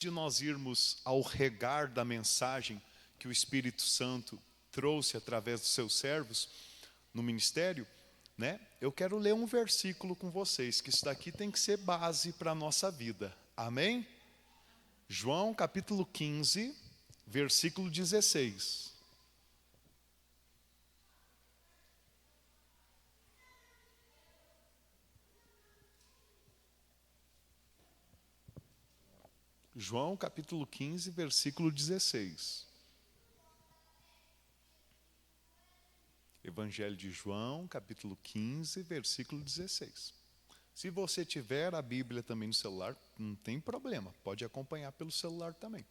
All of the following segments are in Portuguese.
De nós irmos ao regar da mensagem que o Espírito Santo trouxe através dos seus servos no ministério, né? Eu quero ler um versículo com vocês, que isso daqui tem que ser base para a nossa vida. Amém? João capítulo 15, versículo 16. João capítulo 15, versículo 16. Evangelho de João, capítulo 15, versículo 16. Se você tiver a Bíblia também no celular, não tem problema, pode acompanhar pelo celular também.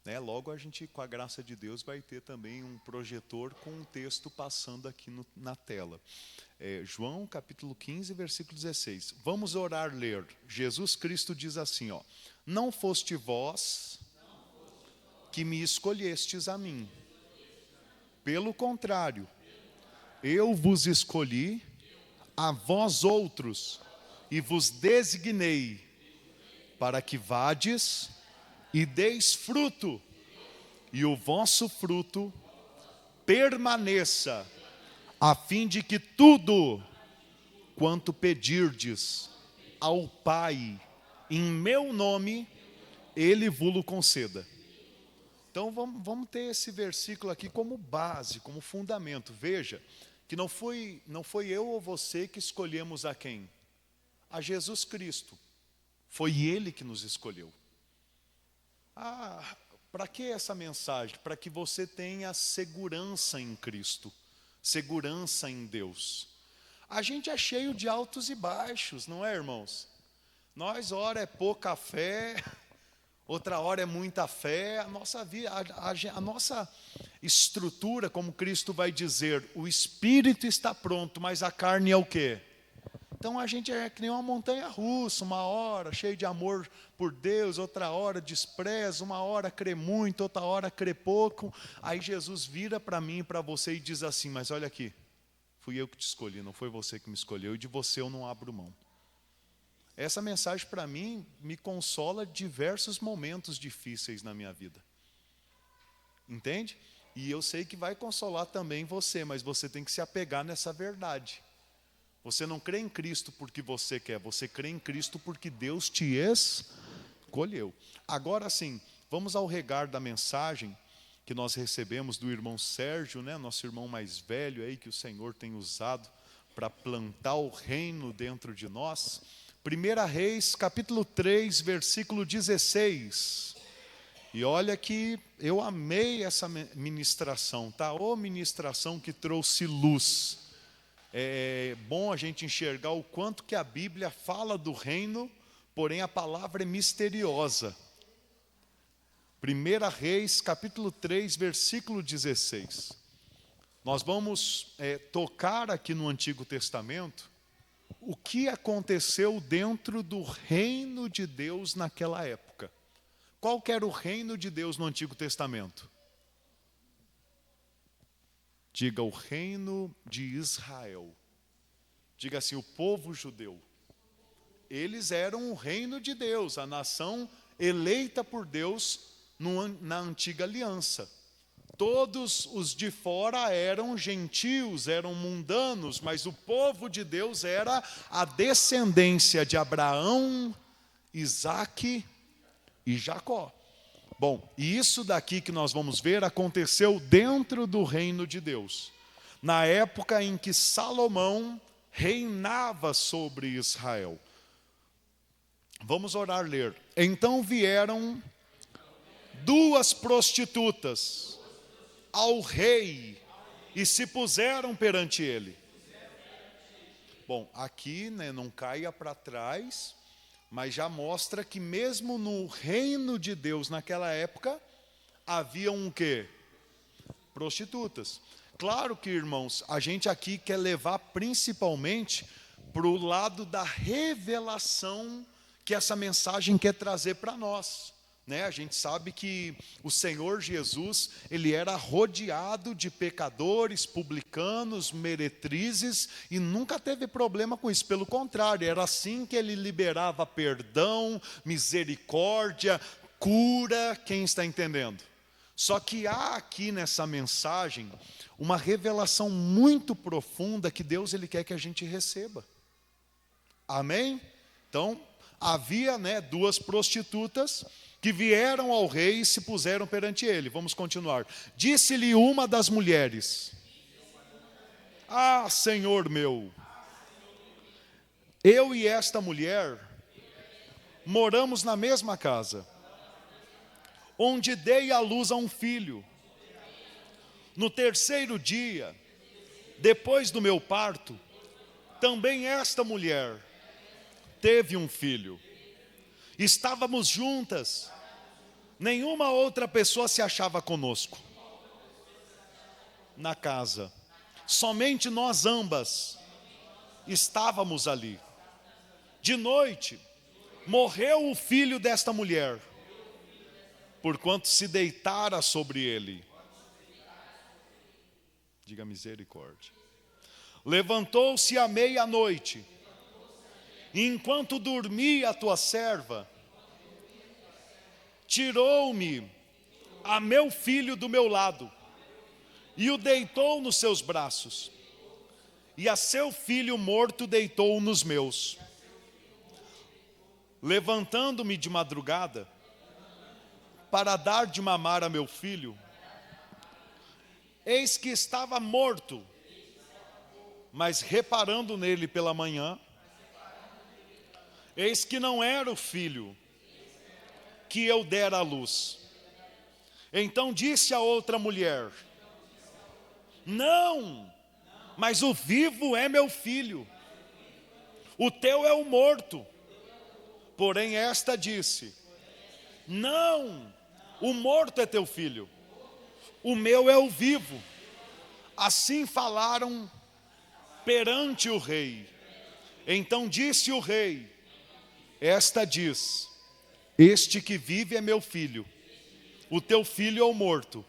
Né? Logo a gente, com a graça de Deus, vai ter também um projetor com um texto passando aqui na tela. João capítulo 15, versículo 16. Vamos orar, ler. Jesus Cristo diz assim, ó: não foste vós que me escolhestes a mim. Pelo contrário, eu vos escolhi a vós outros e vos designei para que vades e deis fruto, e o vosso fruto permaneça, a fim de que tudo quanto pedirdes ao Pai em meu nome, Ele vos conceda. Então vamos ter esse versículo aqui como base, como fundamento. Veja que não foi eu ou você que escolhemos a quem? A Jesus Cristo. Foi Ele que nos escolheu. Para que essa mensagem? Para que você tenha segurança em Cristo, segurança em Deus. A gente é cheio de altos e baixos, não é, irmãos? Nós, ora é pouca fé, outra hora é muita fé. A nossa vida, a nossa estrutura, como Cristo vai dizer, o espírito está pronto, mas a carne é o quê? Então a gente é que nem uma montanha russa, uma hora cheio de amor por Deus, outra hora despreza, uma hora crê muito, outra hora crê pouco. Aí Jesus vira para mim e para você e diz assim: mas olha aqui, fui eu que te escolhi, não foi você que me escolheu, e de você eu não abro mão. Essa mensagem para mim me consola diversos momentos difíceis na minha vida. Entende? E eu sei que vai consolar também você, mas você tem que se apegar nessa verdade. Você não crê em Cristo porque você quer, você crê em Cristo porque Deus te escolheu. Agora sim, vamos ao regar da mensagem que nós recebemos do irmão Sérgio, né, nosso irmão mais velho aí, que o Senhor tem usado para plantar o reino dentro de nós. 1 Reis, capítulo 3, versículo 16. E olha que eu amei essa ministração, tá? Ô ministração que trouxe luz. É bom a gente enxergar o quanto que a Bíblia fala do reino, porém a palavra é misteriosa. 1 Reis, capítulo 3, versículo 16. Nós vamos tocar aqui no Antigo Testamento o que aconteceu dentro do reino de Deus naquela época. Qual que era o reino de Deus no Antigo Testamento? Diga, o reino de Israel. Diga assim, o povo judeu. Eles eram o reino de Deus, a nação eleita por Deus na antiga aliança. Todos os de fora eram gentios, eram mundanos, mas o povo de Deus era a descendência de Abraão, Isaque e Jacó. Bom, e isso daqui que nós vamos ver aconteceu dentro do reino de Deus, na época em que Salomão reinava sobre Israel. Vamos orar, ler. Então vieram duas prostitutas ao rei e se puseram perante ele. Bom, aqui, né, não caia para trás, mas já mostra que mesmo no reino de Deus naquela época, havia um quê? Prostitutas. Claro que, irmãos, a gente aqui quer levar principalmente para o lado da revelação que essa mensagem quer trazer para nós. Né? A gente sabe que o Senhor Jesus, ele era rodeado de pecadores, publicanos, meretrizes, e nunca teve problema com isso. Pelo contrário, era assim que ele liberava perdão, misericórdia, cura, quem está entendendo? Só que há aqui nessa mensagem uma revelação muito profunda que Deus ele quer que a gente receba. Amém? Então, havia, duas prostitutas que vieram ao rei e se puseram perante ele. Vamos continuar. Disse-lhe uma das mulheres: Ah, Senhor meu, eu e esta mulher moramos na mesma casa, onde dei à luz a um filho. No terceiro dia, depois do meu parto, também esta mulher teve um filho. Estávamos juntas, nenhuma outra pessoa se achava conosco na casa, somente nós ambas estávamos ali. De noite, morreu o filho desta mulher, porquanto se deitara sobre ele. Diga misericórdia. Levantou-se à meia-noite, e enquanto dormia a tua serva, tirou-me a meu filho do meu lado, e o deitou nos seus braços, e a seu filho morto deitou nos meus. Levantando-me de madrugada, para dar de mamar a meu filho, eis que estava morto, mas reparando nele pela manhã, eis que não era o filho que eu dera à luz. Então disse a outra mulher: Não, mas o vivo é meu filho, o teu é o morto. Porém esta disse: Não, o morto é teu filho, o meu é o vivo. Assim falaram perante o rei. Então disse o rei: Esta diz: Este que vive é meu filho, o teu filho é o morto.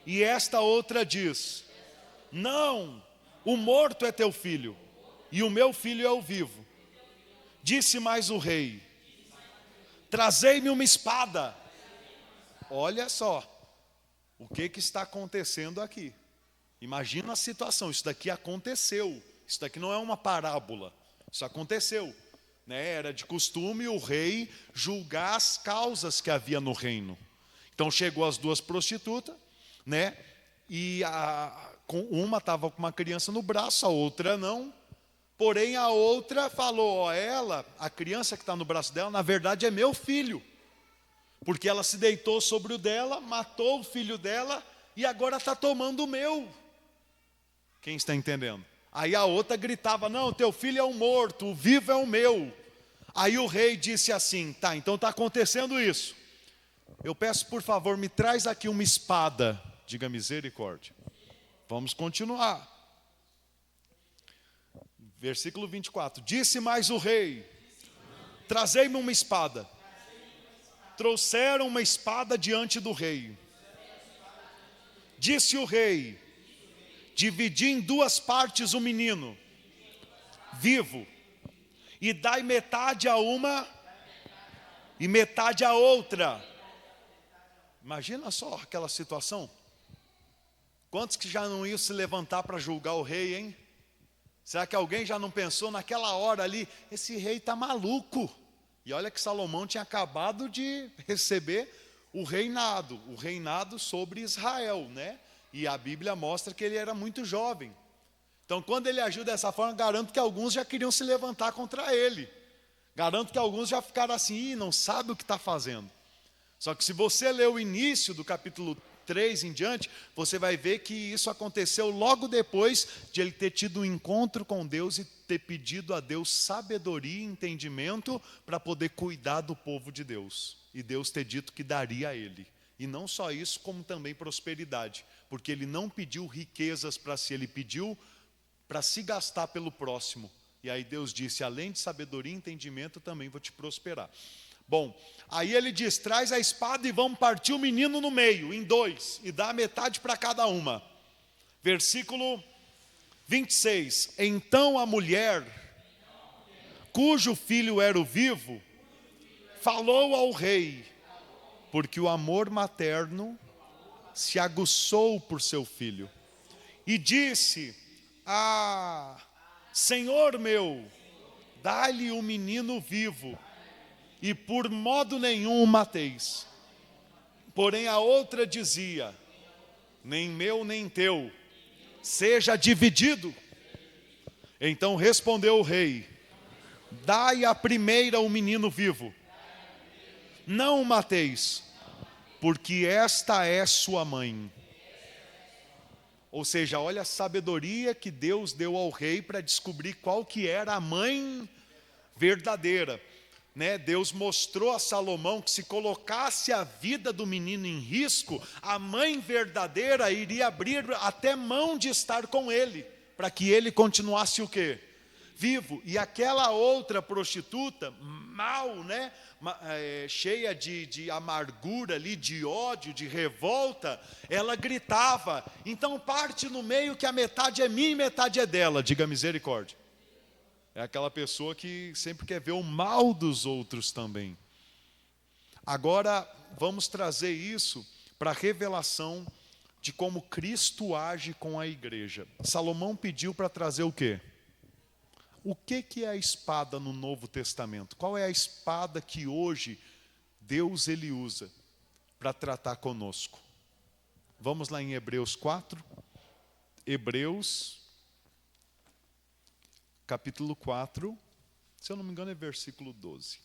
E esta outra diz: Não, o morto é teu filho, e o meu filho é o vivo. Disse mais o rei: Trazei-me uma espada. Olha só, o que está acontecendo aqui? Imagina a situação, isso daqui aconteceu. Isso daqui não é uma parábola, isso aconteceu. Era de costume o rei julgar as causas que havia no reino. Então chegou as duas prostitutas, e uma estava com uma criança no braço, a outra não. Porém a outra falou: a criança que está no braço dela, na verdade é meu filho. Porque ela se deitou sobre o dela, matou o filho dela e agora está tomando o meu. Quem está entendendo? Aí a outra gritava: Não, teu filho é um morto, o vivo é o meu. Aí o rei disse assim: Tá, então está acontecendo isso. Eu peço, por favor, me traz aqui uma espada. Diga misericórdia. Vamos continuar. Versículo 24. Disse mais o rei: Trazei-me uma espada. Trouxeram uma espada diante do rei. Disse o rei: Dividi em duas partes o menino vivo, e dai metade a uma e metade a outra. Imagina só aquela situação. Quantos que já não iam se levantar para julgar o rei, hein? Será que alguém já não pensou naquela hora ali: esse rei está maluco? E olha que Salomão tinha acabado de receber o reinado sobre Israel, E a Bíblia mostra que ele era muito jovem. Então quando ele agiu dessa forma, garanto que alguns já queriam se levantar contra ele. Garanto que alguns já ficaram assim: não sabe o que está fazendo. Só que se você ler o início do capítulo 3 em diante, você vai ver que isso aconteceu logo depois de ele ter tido um encontro com Deus e ter pedido a Deus sabedoria e entendimento para poder cuidar do povo de Deus. E Deus ter dito que daria a ele. E não só isso, como também prosperidade. Porque ele não pediu riquezas para si, ele pediu para se gastar pelo próximo. E aí Deus disse: além de sabedoria e entendimento, também vou te prosperar. Bom, aí ele diz: traz a espada e vamos partir o menino no meio, em dois, e dá a metade para cada uma. Versículo 26. Então a mulher, cujo filho era o vivo, falou ao rei: porque o amor materno se aguçou por seu filho. E disse: Ah, Senhor meu, dá-lhe o menino vivo, e por modo nenhum o mateis. Porém a outra dizia: nem meu nem teu, seja dividido. Então respondeu o rei: dai à primeira o menino vivo, não o mateis, porque esta é sua mãe. Ou seja, olha a sabedoria que Deus deu ao rei para descobrir qual que era a mãe verdadeira. Deus mostrou a Salomão que se colocasse a vida do menino em risco, a mãe verdadeira iria abrir até mão de estar com ele, para que ele continuasse o quê? Vivo. E aquela outra prostituta, mal, cheia de amargura ali, de ódio, de revolta, ela gritava: então parte no meio que a metade é minha e metade é dela. Diga misericórdia. É aquela pessoa que sempre quer ver o mal dos outros também. Agora, vamos trazer isso para a revelação de como Cristo age com a igreja. Salomão pediu para trazer o quê? O que é a espada no Novo Testamento? Qual é a espada que hoje Deus ele usa para tratar conosco? Vamos lá em Hebreus 4. Hebreus, capítulo 4, se eu não me engano é versículo 12.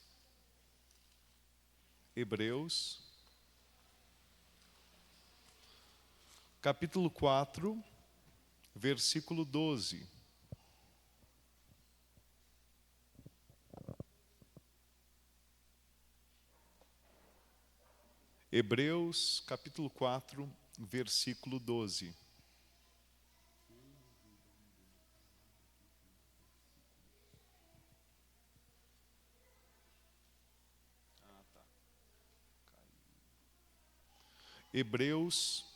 Hebreus, capítulo 4, versículo 12. Hebreus, capítulo 4, versículo 12. Hebreus,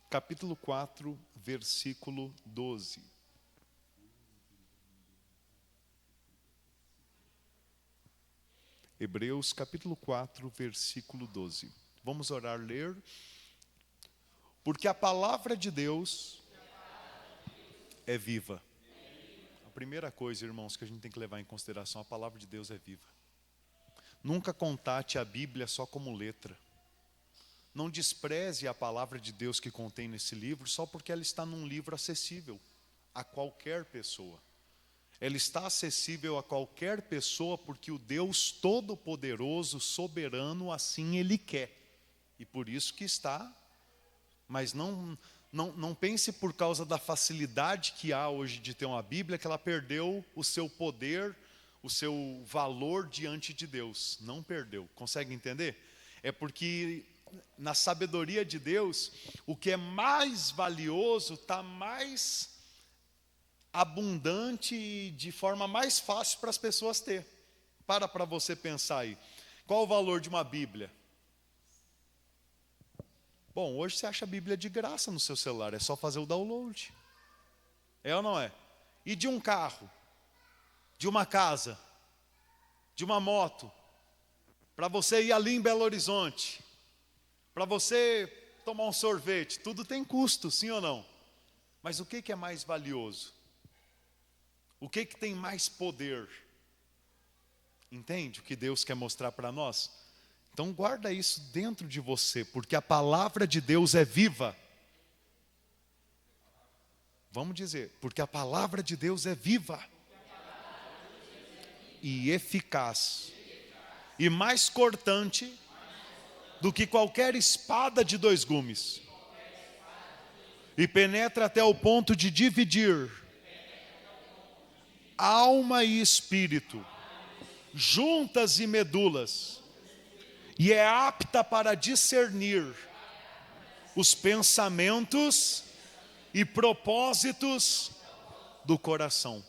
capítulo 4, versículo 12. Hebreus, capítulo 4, versículo 12. Vamos orar, ler. Porque a palavra de Deus é viva. A primeira coisa, irmãos, que a gente tem que levar em consideração, a palavra de Deus é viva. Nunca contate a Bíblia só como letra. Não despreze a palavra de Deus que contém nesse livro só porque ela está num livro acessível a qualquer pessoa. Ela está acessível a qualquer pessoa porque o Deus Todo-Poderoso, Soberano, assim Ele quer. E por isso que está. Mas não pense por causa da facilidade que há hoje de ter uma Bíblia que ela perdeu o seu poder, o seu valor diante de Deus. Não perdeu. Consegue entender? É porque na sabedoria de Deus, o que é mais valioso está mais abundante e de forma mais fácil para as pessoas ter. Para você pensar aí. Qual o valor de uma Bíblia? Bom, hoje você acha a Bíblia de graça no seu celular, é só fazer o download. É ou não é? E de um carro? De uma casa? De uma moto? Para você ir ali em Belo Horizonte? Para você tomar um sorvete? Tudo tem custo, sim ou não? Mas o que é mais valioso? O que tem mais poder? Entende o que Deus quer mostrar para nós? Então guarda isso dentro de você, porque a palavra de Deus é viva. Vamos dizer, porque a palavra de Deus é viva e eficaz e mais cortante do que qualquer espada de dois gumes, e penetra até o ponto de dividir alma e espírito, juntas e medulas, e é apta para discernir os pensamentos e propósitos do coração.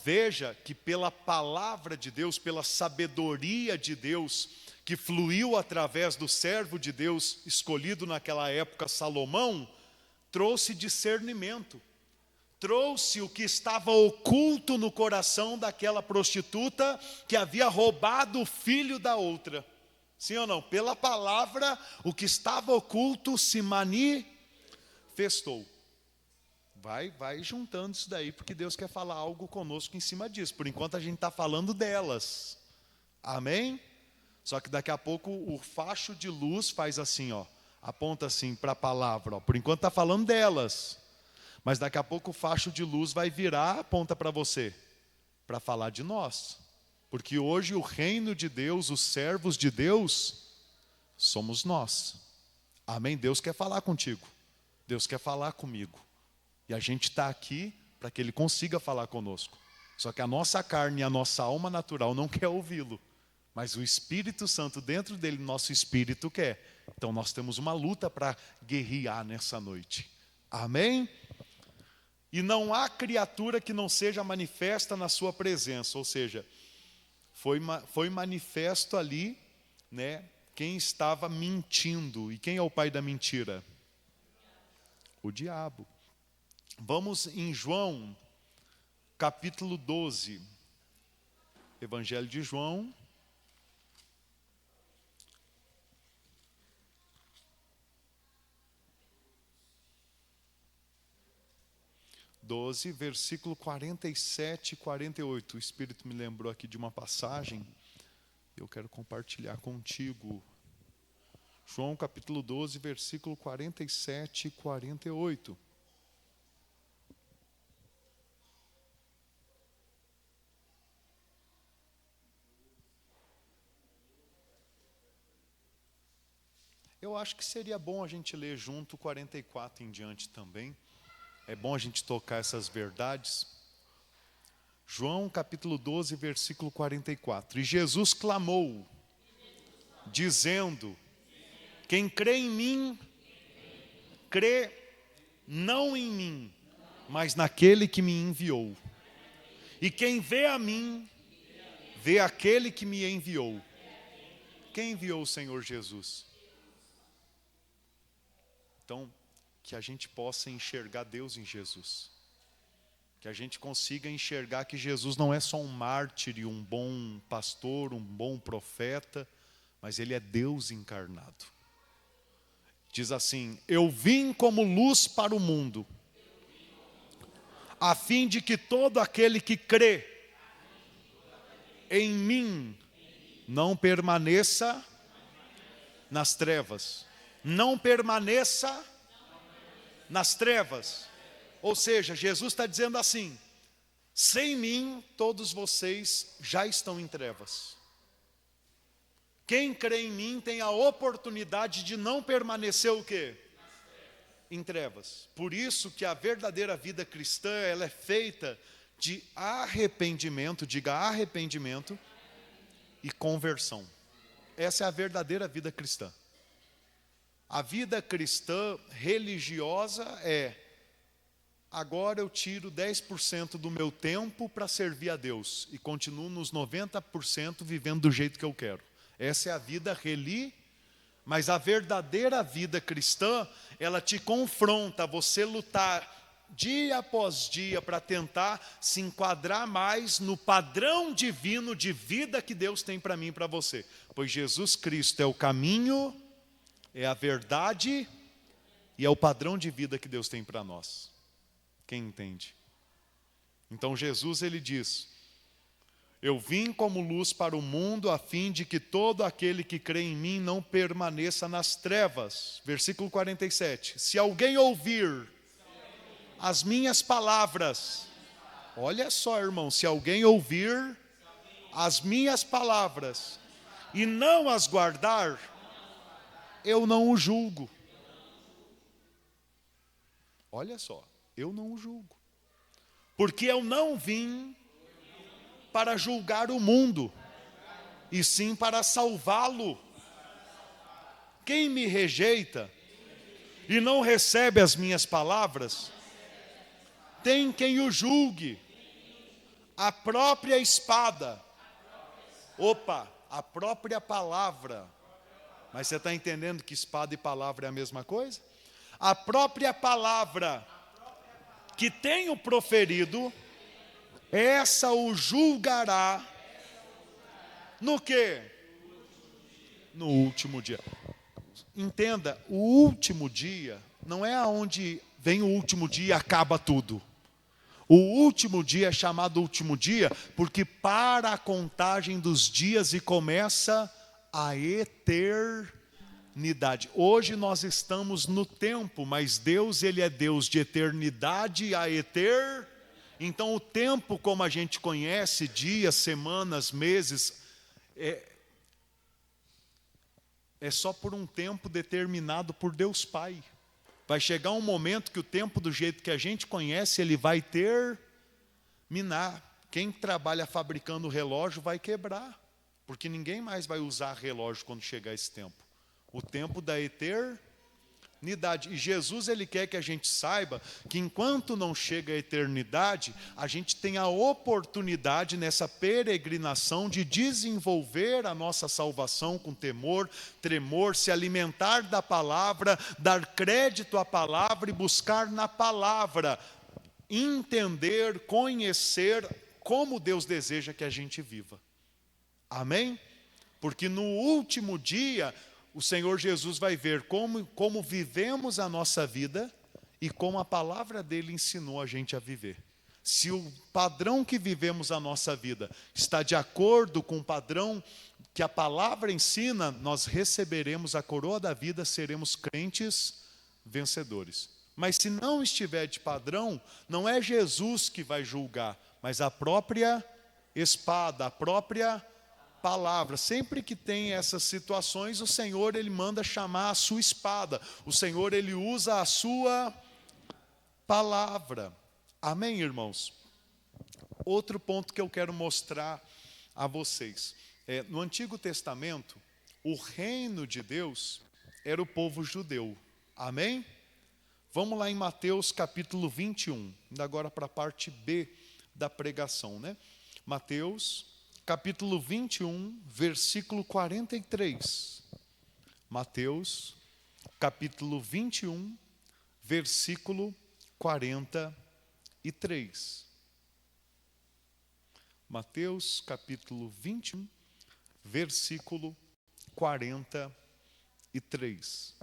Veja que pela palavra de Deus, pela sabedoria de Deus, que fluiu através do servo de Deus escolhido naquela época, Salomão, trouxe discernimento. Trouxe o que estava oculto no coração daquela prostituta que havia roubado o filho da outra. Sim ou não? Pela palavra, o que estava oculto se manifestou. Vai juntando isso daí, porque Deus quer falar algo conosco em cima disso. Por enquanto a gente está falando delas. Amém? Só que daqui a pouco o facho de luz faz assim, ó, aponta assim para a palavra. Ó. Por enquanto está falando delas. Mas daqui a pouco o facho de luz vai virar, aponta para você, para falar de nós. Porque hoje o reino de Deus, os servos de Deus, somos nós. Amém? Deus quer falar contigo. Deus quer falar comigo. E a gente está aqui para que Ele consiga falar conosco. Só que a nossa carne e a nossa alma natural não quer ouvi-lo. Mas o Espírito Santo dentro dele, nosso espírito quer. Então nós temos uma luta para guerrear nessa noite. Amém? E não há criatura que não seja manifesta na sua presença. Ou seja, foi manifesto ali, né, quem estava mentindo. E quem é o pai da mentira? O diabo. Vamos em João, capítulo 12. Evangelho de João. 12, versículo 47 e 48. O Espírito me lembrou aqui de uma passagem, eu quero compartilhar contigo. João capítulo 12, versículo 47 e 48. Eu acho que seria bom a gente ler junto 44 em diante também. É bom a gente tocar essas verdades. João capítulo 12, versículo 44. E Jesus clamou, dizendo: quem crê em mim, crê não em mim, mas naquele que me enviou. E quem vê a mim, vê aquele que me enviou. Quem enviou o Senhor Jesus? Então, que a gente possa enxergar Deus em Jesus. Que a gente consiga enxergar que Jesus não é só um mártir e um bom pastor, um bom profeta, mas Ele é Deus encarnado. Diz assim: eu vim como luz para o mundo, a fim de que todo aquele que crê em mim não permaneça nas trevas. Não permaneça nas trevas. Ou seja, Jesus está dizendo assim: sem mim todos vocês já estão em trevas. Quem crê em mim tem a oportunidade de não permanecer o quê? Em trevas. Por isso que a verdadeira vida cristã, ela é feita de arrependimento, diga arrependimento e conversão. Essa é a verdadeira vida cristã. A vida cristã religiosa é: agora eu tiro 10% do meu tempo para servir a Deus e continuo nos 90% vivendo do jeito que eu quero. Essa é a vida religiosa. Mas a verdadeira vida cristã, ela te confronta a você lutar dia após dia para tentar se enquadrar mais no padrão divino de vida que Deus tem para mim e para você. Pois Jesus Cristo é o caminho, é a verdade e é o padrão de vida que Deus tem para nós. Quem entende? Então Jesus, ele diz: eu vim como luz para o mundo, a fim de que todo aquele que crê em mim não permaneça nas trevas. Versículo 47. Se alguém ouvir as minhas palavras, olha só, irmão, se alguém ouvir as minhas palavras e não as guardar, eu não o julgo. Olha só, eu não o julgo. Porque eu não vim para julgar o mundo, e sim para salvá-lo. Quem me rejeita e não recebe as minhas palavras, tem quem o julgue. A própria espada. Opa, a própria palavra. Mas você está entendendo que espada e palavra é a mesma coisa? A própria palavra que tenho proferido, essa o julgará no quê? No último dia. Entenda, o último dia não é aonde vem o último dia e acaba tudo. O último dia é chamado último dia porque para a contagem dos dias e começa a eternidade. Hoje nós estamos no tempo, mas Deus, Ele é Deus de eternidade a Então o tempo como a gente conhece, dias, semanas, meses, é só por um tempo determinado por Deus Pai. Vai chegar um momento que o tempo do jeito que a gente conhece, ele vai terminar. Quem trabalha fabricando relógio vai quebrar, porque ninguém mais vai usar relógio quando chegar esse tempo. O tempo da eternidade. E Jesus, ele quer que a gente saiba que enquanto não chega a eternidade, a gente tem a oportunidade nessa peregrinação de desenvolver a nossa salvação com temor, tremor, se alimentar da palavra, dar crédito à palavra e buscar na palavra, entender, conhecer como Deus deseja que a gente viva. Amém? Porque no último dia o Senhor Jesus vai ver como vivemos a nossa vida e como a palavra dele ensinou a gente a viver. Se o padrão que vivemos a nossa vida está de acordo com o padrão que a palavra ensina, nós receberemos a coroa da vida, seremos crentes vencedores. Mas se não estiver de padrão, não é Jesus que vai julgar, mas a própria espada, a própria palavra. Sempre que tem essas situações, o Senhor, ele manda chamar a sua espada. O Senhor, ele usa a sua palavra. Amém, irmãos? Outro ponto que eu quero mostrar a vocês. No Antigo Testamento, o reino de Deus era o povo judeu. Amém? Vamos lá em Mateus capítulo 21. Ainda agora para a parte B da pregação, né? Mateus capítulo 21, versículo 43. Mateus, capítulo 21, versículo 43. Mateus, capítulo 21, versículo 43.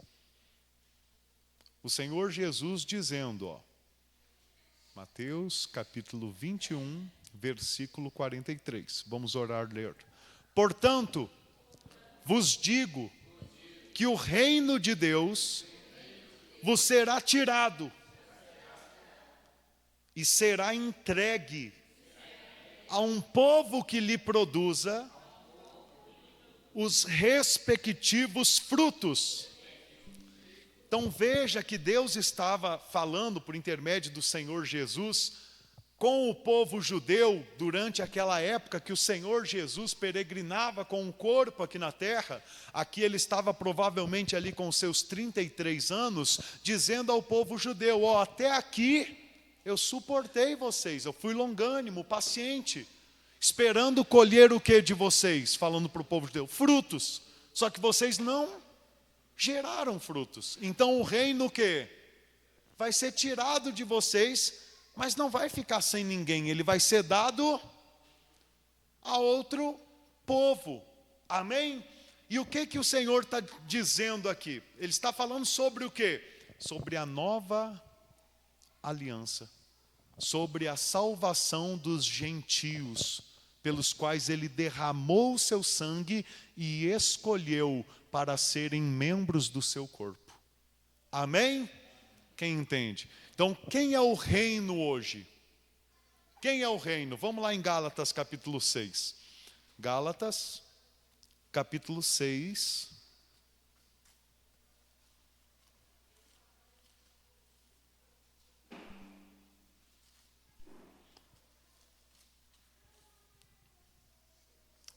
O Senhor Jesus dizendo, Mateus, capítulo 21, versículo 43. Vamos orar, ler. Portanto, vos digo que o reino de Deus vos será tirado e será entregue a um povo que lhe produza os respectivos frutos. Então veja que Deus estava falando por intermédio do Senhor Jesus com o povo judeu durante aquela época que o Senhor Jesus peregrinava com um corpo aqui na terra. Aqui ele estava provavelmente ali com os seus 33 anos, dizendo ao povo judeu, até aqui eu suportei vocês, eu fui longânimo, paciente, esperando colher o que de vocês? Falando para o povo judeu, frutos, só que vocês não geraram frutos. Então o reino que vai ser tirado de vocês, mas não vai ficar sem ninguém, ele vai ser dado a outro povo. Amém? E o que o Senhor está dizendo aqui? Ele está falando sobre o quê? Sobre a nova aliança, sobre a salvação dos gentios, pelos quais ele derramou o seu sangue e escolheu para serem membros do seu corpo. Amém? Quem entende? Então, quem é o reino hoje? Quem é o reino? Vamos lá em Gálatas capítulo 6. Gálatas capítulo 6.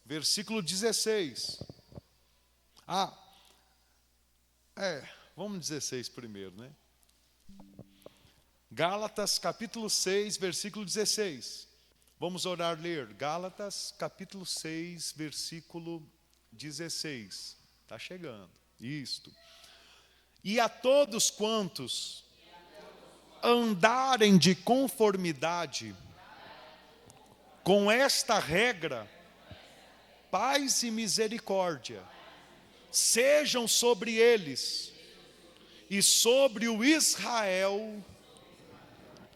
Versículo 16. Vamos 16 primeiro, né? Gálatas capítulo 6, versículo 16. Vamos orar, ler. Gálatas capítulo 6, versículo 16. Está chegando. Isto. E a todos quantos andarem de conformidade com esta regra, paz e misericórdia sejam sobre eles e sobre o Israel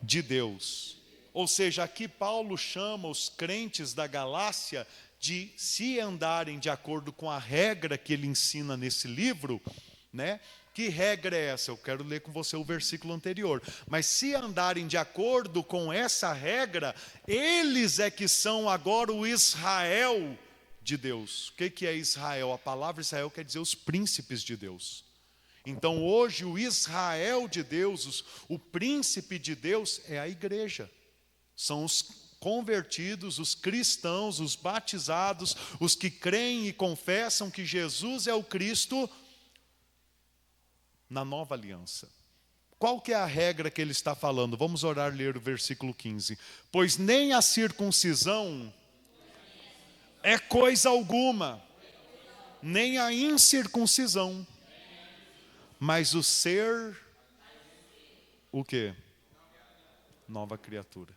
de Deus. Ou seja, aqui Paulo chama os crentes da Galácia de se andarem de acordo com a regra que ele ensina nesse livro, né? Que regra é essa? Eu quero ler com você o versículo anterior. Mas se andarem de acordo com essa regra, eles é que são agora o Israel de Deus. O que é Israel? A palavra Israel quer dizer os príncipes de Deus. Então hoje o Israel de Deus, o príncipe de Deus é a igreja. São os convertidos, os cristãos, os batizados, os que creem e confessam que Jesus é o Cristo na nova aliança. Qual que é a regra que ele está falando? Vamos orar, ler o versículo 15. Pois nem a circuncisão é coisa alguma, nem a incircuncisão, mas o ser, o quê? Nova criatura.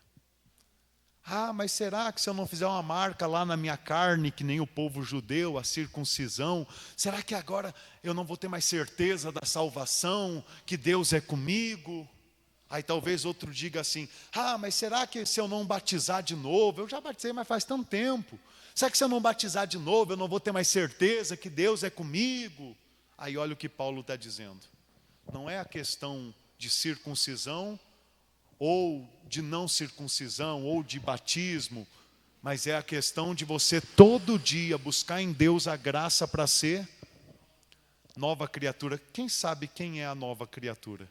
Ah, mas será que se eu não fizer uma marca lá na minha carne, que nem o povo judeu, a circuncisão, será que agora eu não vou ter mais certeza da salvação, que Deus é comigo? Aí talvez outro diga assim, ah, mas será que se eu não batizar de novo, eu já batizei, mas faz tanto tempo, será que se eu não batizar de novo, eu não vou ter mais certeza que Deus é comigo? Aí olha o que Paulo está dizendo, não é a questão de circuncisão, ou de não circuncisão, ou de batismo, mas é a questão de você todo dia buscar em Deus a graça para ser nova criatura. Quem sabe quem é a nova criatura?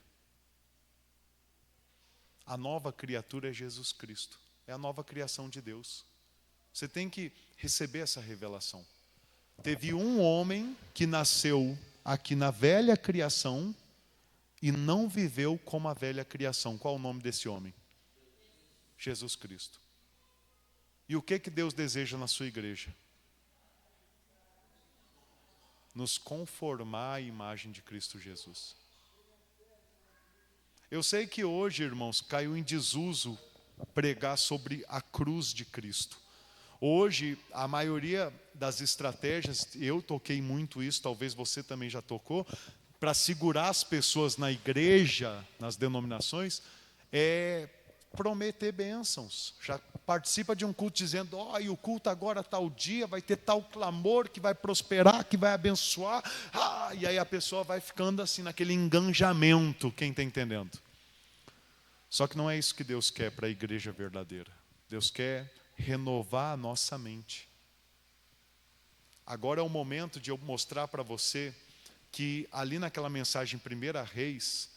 A nova criatura é Jesus Cristo, é a nova criação de Deus. Você tem que receber essa revelação. Teve um homem que nasceu aqui na velha criação, e não viveu como a velha criação. Qual o nome desse homem? Jesus Cristo. E o que Deus deseja na sua igreja? Nos conformar à imagem de Cristo Jesus. Eu sei que hoje, irmãos, caiu em desuso pregar sobre a cruz de Cristo. Hoje, a maioria das estratégias, eu toquei muito isso, talvez você também já tocou, para segurar as pessoas na igreja, nas denominações, é prometer bênçãos. Já participa de um culto dizendo, e o culto agora tal dia, vai ter tal clamor que vai prosperar, que vai abençoar. E aí a pessoa vai ficando assim, naquele enganjamento, quem está entendendo? Só que não é isso que Deus quer para a igreja verdadeira. Deus quer renovar a nossa mente. Agora é o momento de eu mostrar para você que ali naquela mensagem 1 Reis,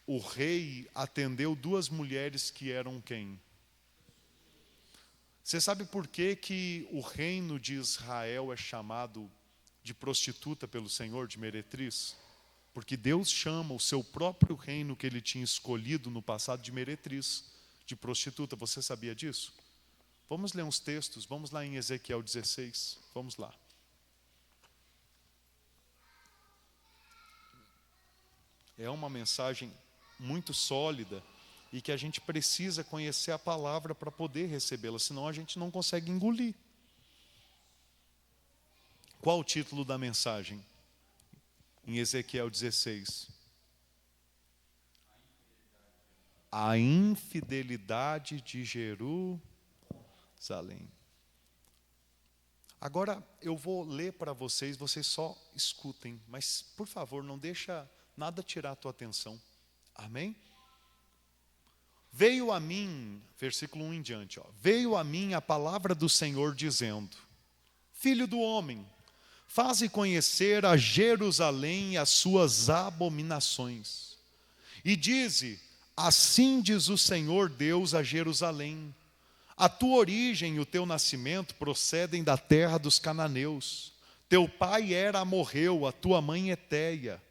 o rei atendeu duas mulheres que eram quem? Você sabe por que o reino de Israel é chamado de prostituta pelo Senhor, de meretriz? Porque Deus chama o seu próprio reino que ele tinha escolhido no passado de meretriz, de prostituta. Você sabia disso? Vamos ler uns textos, vamos lá em Ezequiel 16, vamos lá. É uma mensagem muito sólida e que a gente precisa conhecer a palavra para poder recebê-la, senão a gente não consegue engolir. Qual o título da mensagem? Em Ezequiel 16. A infidelidade de Jerusalém. Agora eu vou ler para vocês só escutem, mas por favor não deixa nada tirar a tua atenção. Amém? Veio a mim, versículo 1 em diante, veio a mim a palavra do Senhor dizendo, filho do homem, faze conhecer a Jerusalém as suas abominações. E dize, assim diz o Senhor Deus a Jerusalém, a tua origem e o teu nascimento procedem da terra dos cananeus. Teu pai era amorreu, a tua mãe Eteia.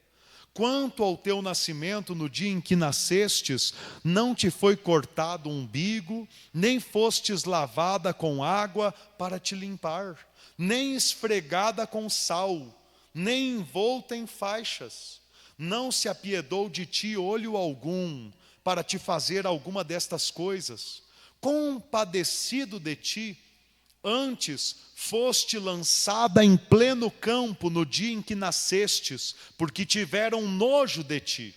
Quanto ao teu nascimento, no dia em que nascestes, não te foi cortado o umbigo, nem fostes lavada com água para te limpar, nem esfregada com sal, nem envolta em faixas. Não se apiedou de ti olho algum, para te fazer alguma destas coisas. Compadecido de ti, Antes foste lançada em pleno campo no dia em que nascestes, porque tiveram nojo de ti.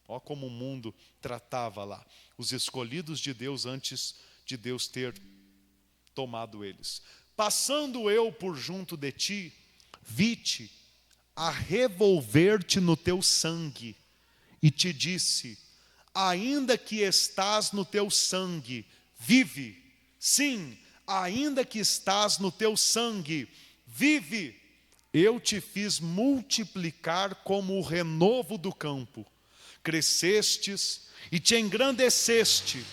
Ó como o mundo tratava lá os escolhidos de Deus antes de Deus ter tomado eles. Passando eu por junto de ti, vi-te a revolver-te no teu sangue, e te disse: ainda que estás no teu sangue, vive. Sim, ainda que estás no teu sangue, vive. Eu te fiz multiplicar como o renovo do campo. Crescestes e te engrandeceste,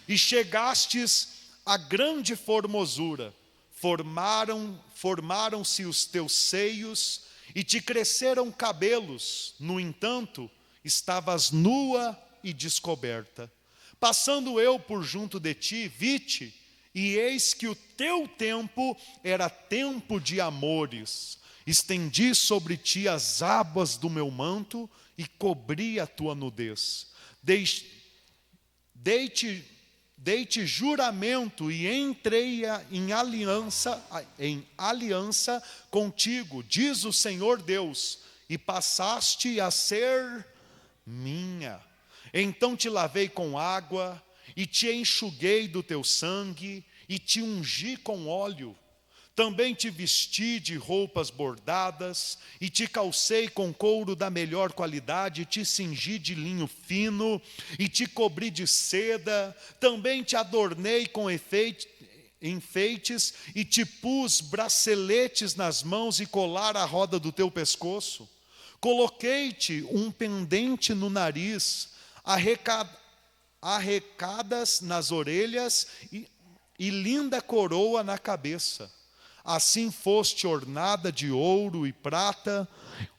e chegastes a grande formosura. Formaram-se os teus seios, e te cresceram cabelos. No entanto, estavas nua e descoberta. Passando eu por junto de ti, vi-te, e eis que o teu tempo era tempo de amores. Estendi sobre ti as abas do meu manto, e cobri a tua nudez. Dei-te juramento, e entrei em aliança contigo, diz o Senhor Deus, e passaste a ser minha. Então te lavei com água, e te enxuguei do teu sangue, e te ungi com óleo. Também te vesti de roupas bordadas, e te calcei com couro da melhor qualidade, e te cingi de linho fino, e te cobri de seda. Também te adornei com enfeites, e te pus braceletes nas mãos e colar à roda do teu pescoço. Coloquei-te um pendente no nariz, arrecadas nas orelhas, e linda coroa na cabeça. Assim foste ornada de ouro e prata.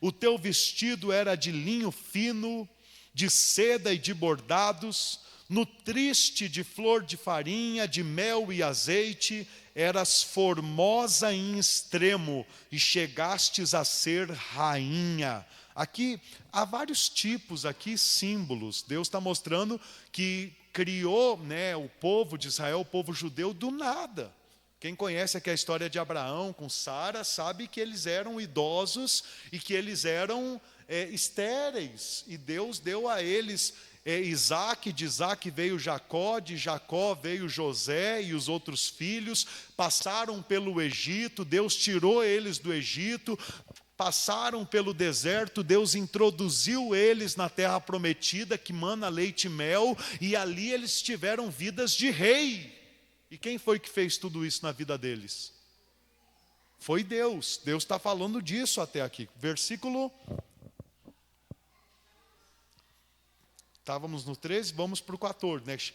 O teu vestido era de linho fino, de seda e de bordados. Nutriste de flor de farinha, de mel e azeite. Eras formosa em extremo, e chegastes a ser rainha. Aqui há vários tipos, aqui símbolos. Deus está mostrando que criou, o povo de Israel, o povo judeu, do nada. Quem conhece aqui a história de Abraão com Sara, sabe que eles eram idosos e que eles eram estéreis. E Deus deu a eles Isaac, de Isaac veio Jacó, de Jacó veio José e os outros filhos. Passaram pelo Egito, Deus tirou eles do Egito. Passaram pelo deserto, Deus introduziu eles na terra prometida, que mana leite e mel. E ali eles tiveram vidas de rei. E quem foi que fez tudo isso na vida deles? Foi Deus. Deus está falando disso até aqui. Versículo... Estávamos no 13, vamos para o 14.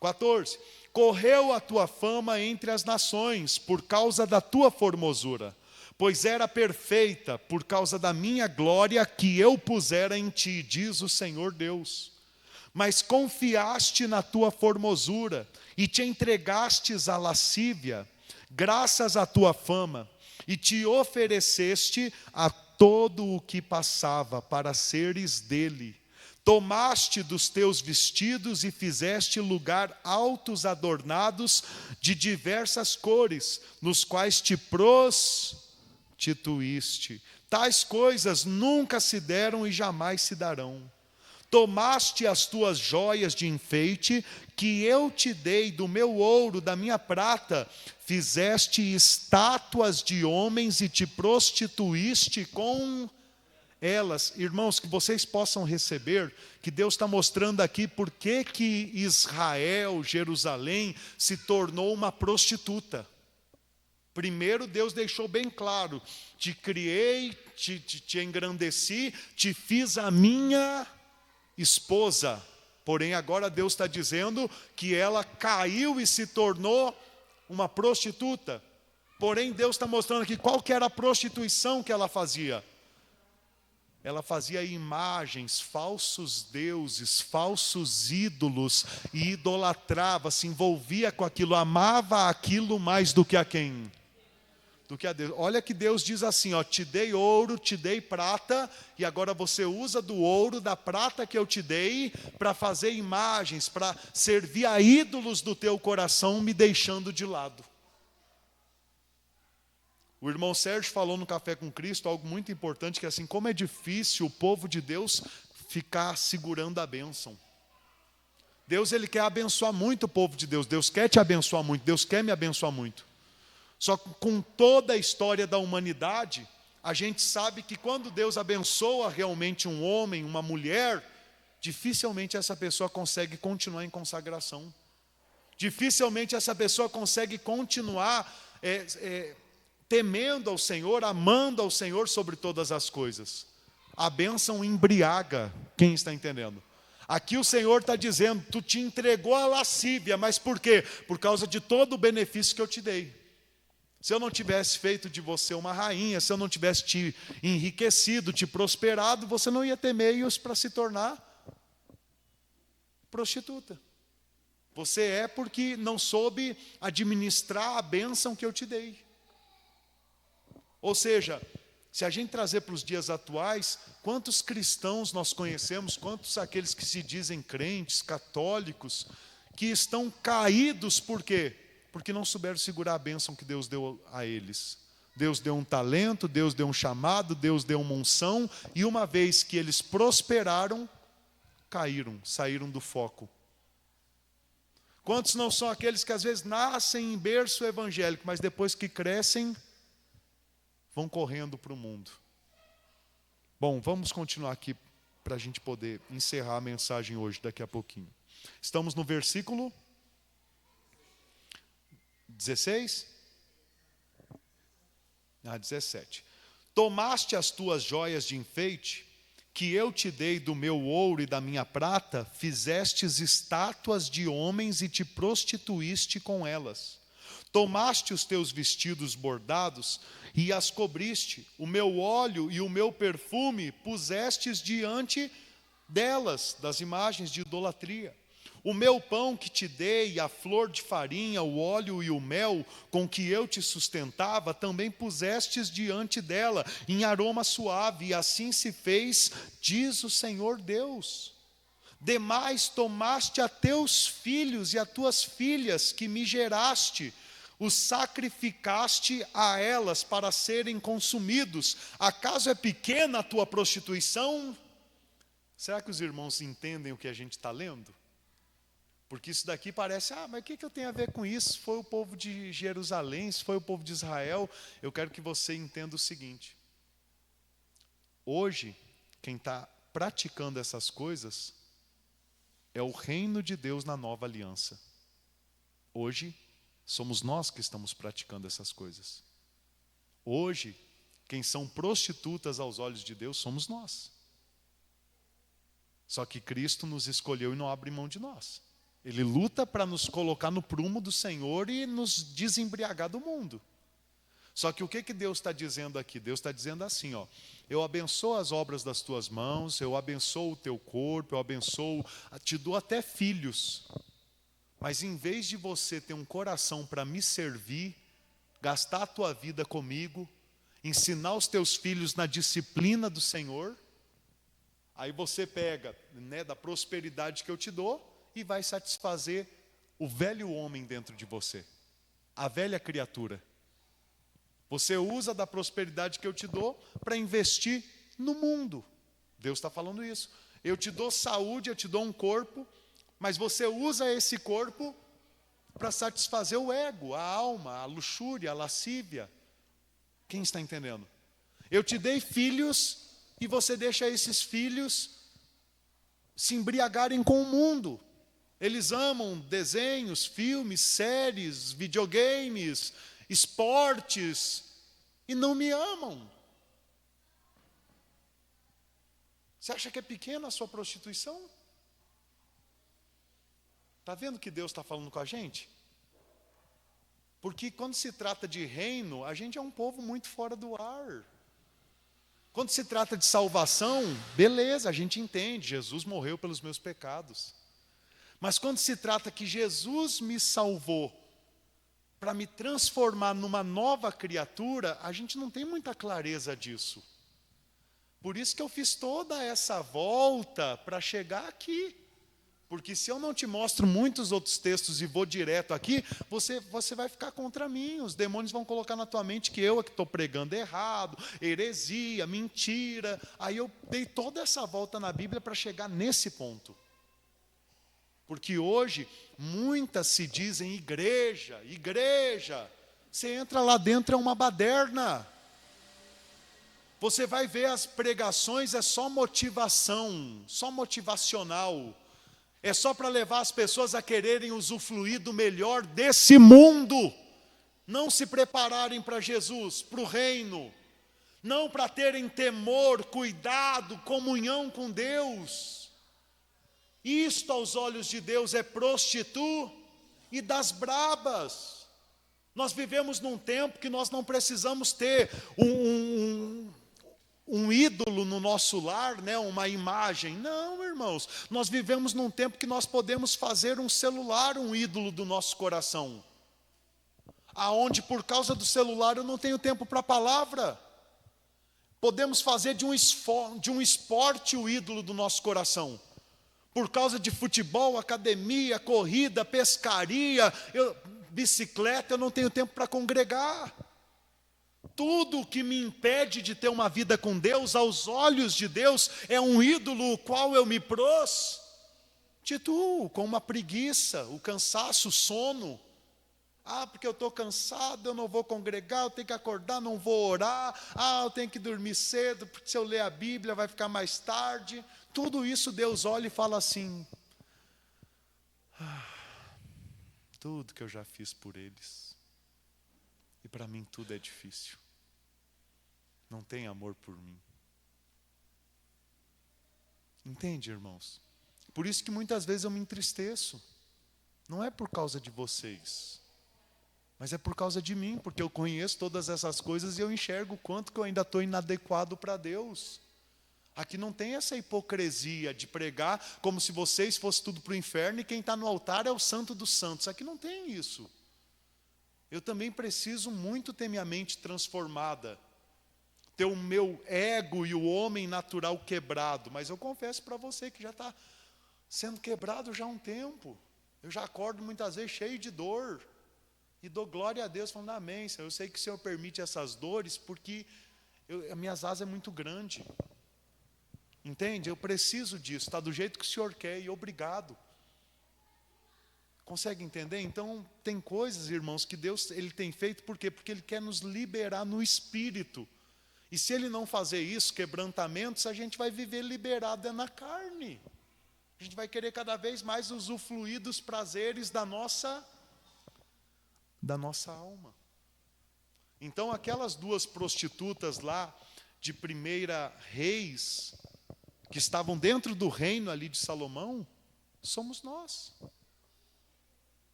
14. Correu a tua fama entre as nações, por causa da tua formosura, pois era perfeita, por causa da minha glória que eu pusera em ti, diz o Senhor Deus. Mas confiaste na tua formosura, e te entregastes à lascívia, graças à tua fama, e te ofereceste a todo o que passava, para seres dele. Tomaste dos teus vestidos e fizeste lugar altos adornados de diversas cores, nos quais te prostituíste. Tais coisas nunca se deram e jamais se darão. Tomaste as tuas joias de enfeite, que eu te dei do meu ouro, da minha prata, fizeste estátuas de homens e te prostituíste com elas. Irmãos, que vocês possam receber, que Deus está mostrando aqui por que Israel, Jerusalém, se tornou uma prostituta. Primeiro Deus deixou bem claro: te criei, te engrandeci, te fiz a minha esposa. Porém agora Deus está dizendo que ela caiu e se tornou uma prostituta. Porém Deus está mostrando aqui qual que era a prostituição que ela fazia. Ela fazia imagens, falsos deuses, falsos ídolos, e idolatrava, se envolvia com aquilo, amava aquilo mais do que a quem? Do que a Deus. Olha que Deus diz assim, te dei ouro, te dei prata, e agora você usa do ouro, da prata que eu te dei, para fazer imagens, para servir a ídolos do teu coração, me deixando de lado. O irmão Sérgio falou no Café com Cristo algo muito importante, que é assim, como é difícil o povo de Deus ficar segurando a bênção. Deus, Ele quer abençoar muito o povo de Deus. Deus quer te abençoar muito. Deus quer me abençoar muito. Só que com toda a história da humanidade, a gente sabe que quando Deus abençoa realmente um homem, uma mulher, dificilmente essa pessoa consegue continuar em consagração. Dificilmente essa pessoa consegue continuar temendo ao Senhor, amando ao Senhor sobre todas as coisas. A bênção embriaga, quem está entendendo? Aqui o Senhor está dizendo, tu te entregou à lascívia, mas por quê? Por causa de todo o benefício que eu te dei. Se eu não tivesse feito de você uma rainha, se eu não tivesse te enriquecido, te prosperado, você não ia ter meios para se tornar prostituta. Você é porque não soube administrar a bênção que eu te dei. Ou seja, se a gente trazer para os dias atuais, quantos cristãos nós conhecemos, quantos aqueles que se dizem crentes, católicos, que estão caídos, por quê? Porque não souberam segurar a bênção que Deus deu a eles. Deus deu um talento, Deus deu um chamado, Deus deu uma unção, e uma vez que eles prosperaram, caíram, saíram do foco. Quantos não são aqueles que às vezes nascem em berço evangélico, mas depois que crescem, vão correndo para o mundo? Bom, vamos continuar aqui para a gente poder encerrar a mensagem hoje, daqui a pouquinho. Estamos no versículo 16? 17. Tomaste as tuas joias de enfeite, que eu te dei do meu ouro e da minha prata, fizestes estátuas de homens e te prostituíste com elas. Tomaste os teus vestidos bordados e as cobriste, o meu óleo e o meu perfume pusestes diante delas, das imagens de idolatria. O meu pão que te dei, a flor de farinha, o óleo e o mel com que eu te sustentava, também pusestes diante dela, em aroma suave, e assim se fez, diz o Senhor Deus. Demais tomaste a teus filhos e a tuas filhas que me geraste, os sacrificaste a elas para serem consumidos. Acaso é pequena a tua prostituição? Será que os irmãos entendem o que a gente está lendo? Porque isso daqui parece, mas o que eu tenho a ver com isso? Foi o povo de Jerusalém, se foi o povo de Israel. Eu quero que você entenda o seguinte. Hoje, quem está praticando essas coisas é o reino de Deus na nova aliança. Hoje, somos nós que estamos praticando essas coisas. Hoje, quem são prostitutas aos olhos de Deus somos nós. Só que Cristo nos escolheu e não abre mão de nós. Ele luta para nos colocar no prumo do Senhor e nos desembriagar do mundo. Só que o que Deus está dizendo aqui? Deus está dizendo assim, eu abençoo as obras das tuas mãos, eu abençoo o teu corpo, eu abençoo, te dou até filhos. Mas em vez de você ter um coração para me servir, gastar a tua vida comigo, ensinar os teus filhos na disciplina do Senhor, aí você pega, da prosperidade que eu te dou e vai satisfazer o velho homem dentro de você, a velha criatura. Você usa da prosperidade que eu te dou para investir no mundo. Deus está falando isso. Eu te dou saúde, eu te dou um corpo, mas você usa esse corpo para satisfazer o ego, a alma, a luxúria, a lascívia. Quem está entendendo? Eu te dei filhos e você deixa esses filhos se embriagarem com o mundo. Eles amam desenhos, filmes, séries, videogames, esportes, e não me amam. Você acha que é pequena a sua prostituição? Está vendo que Deus está falando com a gente? Porque quando se trata de reino, a gente é um povo muito fora do ar. Quando se trata de salvação, beleza, a gente entende, Jesus morreu pelos meus pecados. Mas quando se trata que Jesus me salvou para me transformar numa nova criatura, a gente não tem muita clareza disso. Por isso que eu fiz toda essa volta para chegar aqui. Porque se eu não te mostro muitos outros textos e vou direto aqui, você vai ficar contra mim. Os demônios vão colocar na tua mente que eu é que estou pregando errado, heresia, mentira. Aí eu dei toda essa volta na Bíblia para chegar nesse ponto. Porque hoje, muitas se dizem igreja. Você entra lá dentro, é uma baderna. Você vai ver as pregações, é só motivação, só motivacional. É só para levar as pessoas a quererem usufruir do melhor desse mundo. Não se prepararem para Jesus, para o reino. Não para terem temor, cuidado, comunhão com Deus. Isto aos olhos de Deus é prostituta e das brabas. Nós vivemos num tempo que nós não precisamos ter um ídolo no nosso lar, né, uma imagem. Não, irmãos, nós vivemos num tempo que nós podemos fazer um celular um ídolo do nosso coração. Aonde por causa do celular eu não tenho tempo para a palavra. Podemos fazer de um esporte o ídolo do nosso coração. Por causa de futebol, academia, corrida, pescaria, bicicleta, eu não tenho tempo para congregar. Tudo que me impede de ter uma vida com Deus, aos olhos de Deus, é um ídolo o qual eu me prostituo, com uma preguiça, o cansaço, o sono. Porque eu estou cansado, eu não vou congregar, eu tenho que acordar, não vou orar. Eu tenho que dormir cedo, porque se eu ler a Bíblia vai ficar mais tarde. Tudo isso Deus olha e fala assim: tudo que eu já fiz por eles, e para mim tudo é difícil. Não tem amor por mim. Entende, irmãos? Por isso que muitas vezes eu me entristeço. Não é por causa de vocês, mas é por causa de mim, porque eu conheço todas essas coisas e eu enxergo o quanto que eu ainda estou inadequado para Deus. Aqui não tem essa hipocrisia de pregar como se vocês fossem tudo para o inferno e quem está no altar é o santo dos santos. Aqui não tem isso. Eu também preciso muito ter minha mente transformada, ter o meu ego e o homem natural quebrado. Mas eu confesso para você que já está sendo quebrado já há um tempo. Eu já acordo muitas vezes cheio de dor. E dou glória a Deus, falando amém, Senhor. Eu sei que o Senhor permite essas dores porque as minhas asas é muito grande. Entende? Eu preciso disso, está do jeito que o Senhor quer e obrigado. Consegue entender? Então, tem coisas, irmãos, que Deus ele tem feito, por quê? Porque Ele quer nos liberar no Espírito. E se Ele não fazer isso, quebrantamentos, a gente vai viver liberado na carne. A gente vai querer cada vez mais usufruir dos prazeres da nossa alma. Então, aquelas duas prostitutas lá, de 1 Reis, que estavam dentro do reino ali de Salomão, somos nós.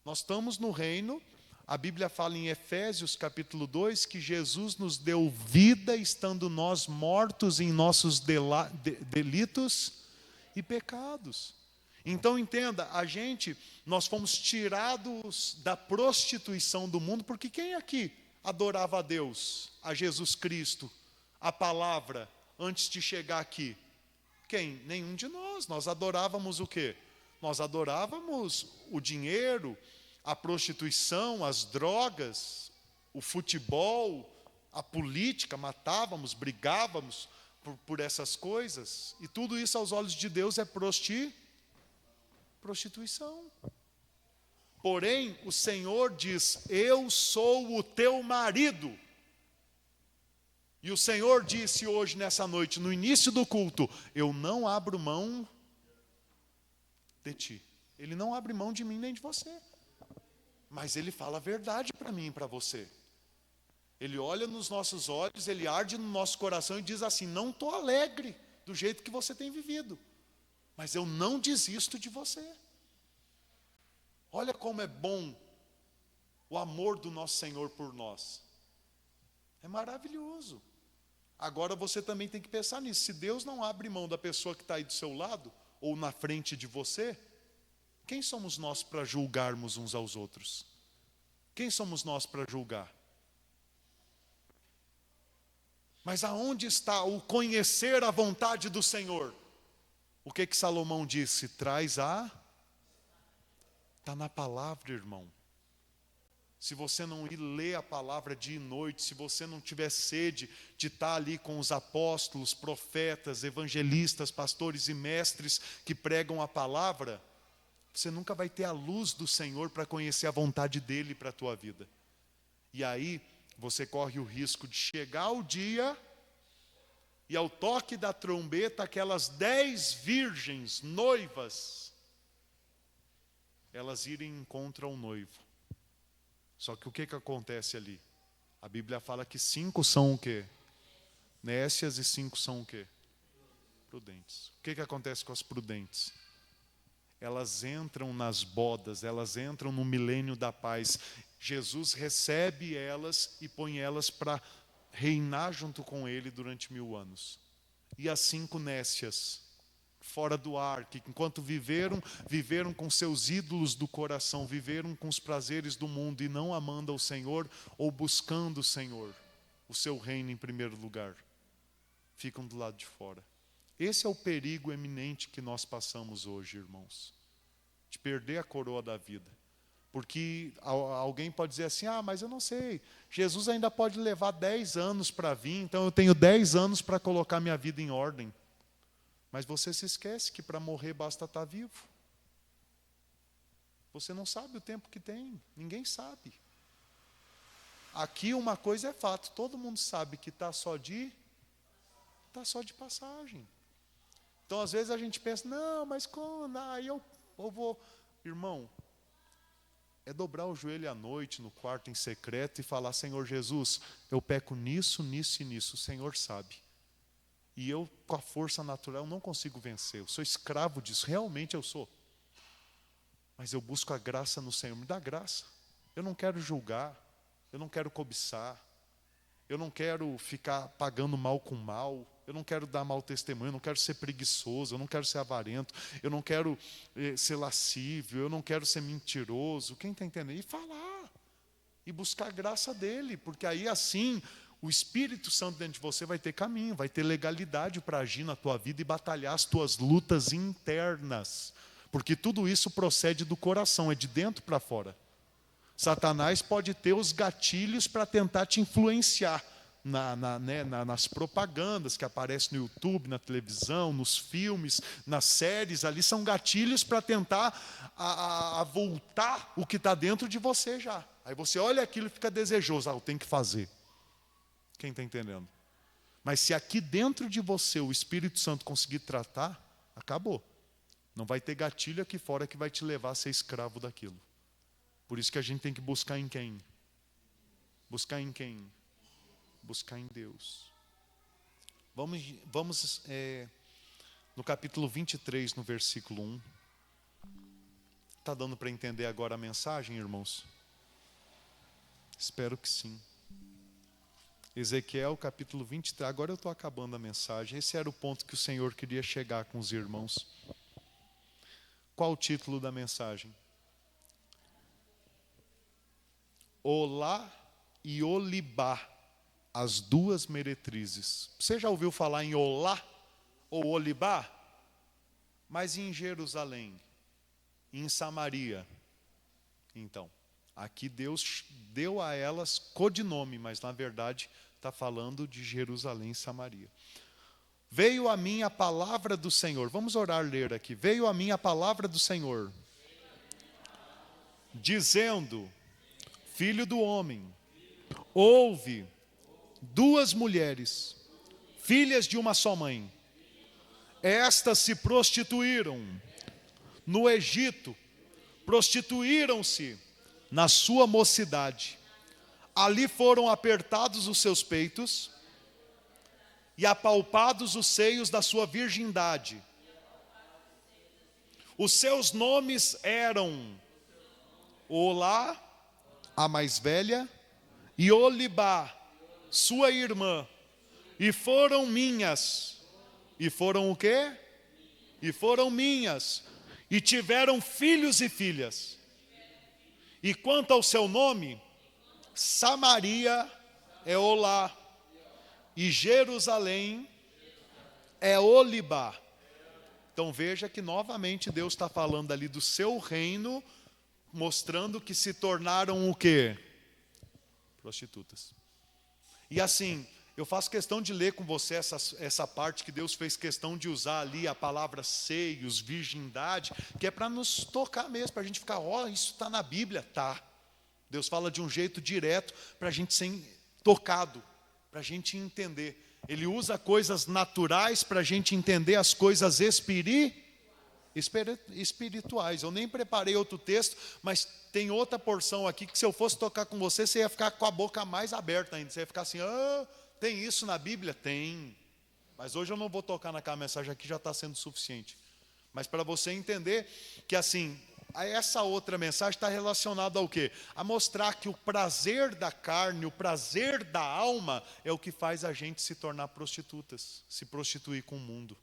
Nós estamos no reino. A Bíblia fala em Efésios capítulo 2, que Jesus nos deu vida, estando nós mortos em nossos delitos e pecados. Então entenda, nós fomos tirados da prostituição do mundo, porque quem aqui adorava a Deus, a Jesus Cristo, a palavra, antes de chegar aqui? Quem? Nenhum de nós. Nós adorávamos o quê? Nós adorávamos o dinheiro, a prostituição, as drogas, o futebol, a política, matávamos, brigávamos por essas coisas. E tudo isso aos olhos de Deus é prostituição. Porém, o Senhor diz: eu sou o teu marido. E o Senhor disse hoje, nessa noite, no início do culto: eu não abro mão de ti. Ele não abre mão de mim nem de você. Mas Ele fala a verdade para mim e para você. Ele olha nos nossos olhos, Ele arde no nosso coração e diz assim: não estou alegre do jeito que você tem vivido, mas eu não desisto de você. Olha como é bom o amor do nosso Senhor por nós. É maravilhoso. Agora você também tem que pensar nisso. Se Deus não abre mão da pessoa que está aí do seu lado, ou na frente de você, quem somos nós para julgarmos uns aos outros? Quem somos nós para julgar? Mas aonde está o conhecer a vontade do Senhor? O que Salomão disse? Traz a Está na palavra, irmão. Se você não ir ler a palavra dia e noite, se você não tiver sede de estar ali com os apóstolos, profetas, evangelistas, pastores e mestres que pregam a palavra, você nunca vai ter a luz do Senhor para conhecer a vontade dEle para a tua vida. E aí, você corre o risco de chegar o dia e ao toque da trombeta, aquelas 10 virgens noivas, elas irem contra o noivo. Só que o que acontece ali? A Bíblia fala que 5 são o quê? Nécias e 5 são o quê? Prudentes. O que acontece com as prudentes? Elas entram nas bodas, elas entram no milênio da paz. Jesus recebe elas e põe elas para reinar junto com ele durante 1000 anos. E as 5 nécias, fora do ar, que enquanto viveram com seus ídolos do coração, viveram com os prazeres do mundo e não amando ao Senhor ou buscando o Senhor, o seu reino em primeiro lugar, ficam do lado de fora. Esse é o perigo eminente que nós passamos hoje, irmãos, de perder a coroa da vida. Porque alguém pode dizer assim, mas eu não sei, Jesus ainda pode levar 10 anos para vir, então eu tenho 10 anos para colocar minha vida em ordem. Mas você se esquece que para morrer basta estar vivo. Você não sabe o tempo que tem, ninguém sabe. Aqui uma coisa é fato, todo mundo sabe que está só de passagem. Então às vezes a gente pensa, não, mas quando? Aí eu vou... Irmão, é dobrar o joelho à noite, no quarto em secreto, e falar, Senhor Jesus, eu peco nisso, nisso e nisso, o Senhor sabe. E eu, com a força natural, não consigo vencer. Eu sou escravo disso, realmente eu sou. Mas eu busco a graça no Senhor, me dá graça. Eu não quero julgar, eu não quero cobiçar, eu não quero ficar pagando mal com mal, eu não quero dar mau testemunho, eu não quero ser preguiçoso, eu não quero ser avarento, eu não quero ser lascívio, eu não quero ser mentiroso. Quem está entendendo? E falar, e buscar a graça dEle, porque aí assim... O Espírito Santo dentro de você vai ter caminho, vai ter legalidade para agir na tua vida e batalhar as tuas lutas internas. Porque tudo isso procede do coração, é de dentro para fora. Satanás pode ter os gatilhos para tentar te influenciar nas propagandas que aparecem no YouTube, na televisão, nos filmes, nas séries. Ali são gatilhos para tentar voltar o que está dentro de você já. Aí você olha aquilo e fica desejoso, eu tenho que fazer. Quem está entendendo? Mas se aqui dentro de você o Espírito Santo conseguir tratar, acabou. Não vai ter gatilho aqui fora que vai te levar a ser escravo daquilo. Por isso que a gente tem que buscar em quem? Buscar em quem? Buscar em Deus. Vamos no capítulo 23, no versículo 1. Está dando para entender agora a mensagem, irmãos? Espero que sim. Ezequiel capítulo 23, agora eu estou acabando a mensagem. Esse era o ponto que o Senhor queria chegar com os irmãos. Qual o título da mensagem? Olá e Olibá, as 2 meretrizes. Você já ouviu falar em Olá ou Olibá? Mas em Jerusalém, em Samaria. Então, aqui Deus deu a elas codinome, mas na verdade está falando de Jerusalém e Samaria. Veio a mim a palavra do Senhor. Vamos orar, ler aqui. Veio a mim a palavra do Senhor, dizendo: Filho do homem, ouve, 2 mulheres, filhas de uma só mãe. Estas se prostituíram no Egito, prostituíram-se na sua mocidade. Ali foram apertados os seus peitos e apalpados os seios da sua virgindade. Os seus nomes eram Olá, a mais velha, e Olibá, sua irmã. E foram minhas. E foram o quê? E foram minhas. E tiveram filhos e filhas. E quanto ao seu nome, Samaria é Olá, e Jerusalém é Olibá. Então veja que novamente Deus está falando ali do seu reino mostrando que se tornaram o quê? Prostitutas. E assim, eu faço questão de ler com você essa parte que Deus fez questão de usar ali a palavra seios, virgindade, que é para nos tocar mesmo, para a gente ficar, isso está na Bíblia, tá. Deus fala de um jeito direto para a gente ser tocado, para a gente entender. Ele usa coisas naturais para a gente entender as coisas espirituais. Eu nem preparei outro texto, mas tem outra porção aqui que se eu fosse tocar com você, você ia ficar com a boca mais aberta ainda. Você ia ficar assim, tem isso na Bíblia? Tem. Mas hoje eu não vou tocar naquela mensagem aqui, já está sendo suficiente. Mas para você entender que assim, essa outra mensagem está relacionada ao quê? A mostrar que o prazer da carne, o prazer da alma, é o que faz a gente se tornar prostitutas, se prostituir com o mundo.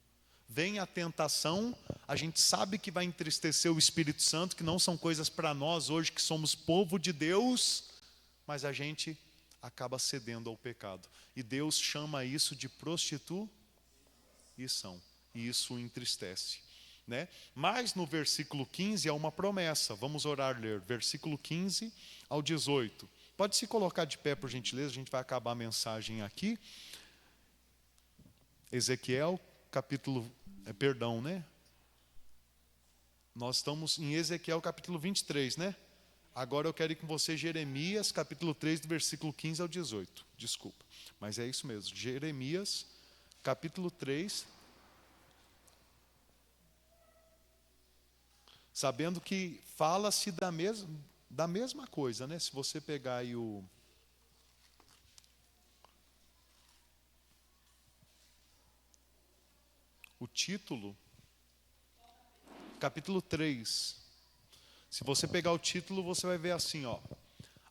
Vem a tentação, a gente sabe que vai entristecer o Espírito Santo, que não são coisas para nós hoje que somos povo de Deus, mas a gente acaba cedendo ao pecado. E Deus chama isso de prostituição, e isso o entristece, né? Mas no versículo 15 é uma promessa, vamos orar, ler, versículo 15 ao 18. Pode se colocar de pé, por gentileza, a gente vai acabar a mensagem aqui. Ezequiel, Nós estamos em Ezequiel capítulo 23, né? Agora eu quero ir com você Jeremias capítulo 3, do versículo 15 ao 18. Desculpa, mas é isso mesmo. Jeremias capítulo 3. Sabendo que fala-se da mesma coisa, né? Se você pegar aí o título, capítulo 3. Se você pegar o título, você vai ver assim,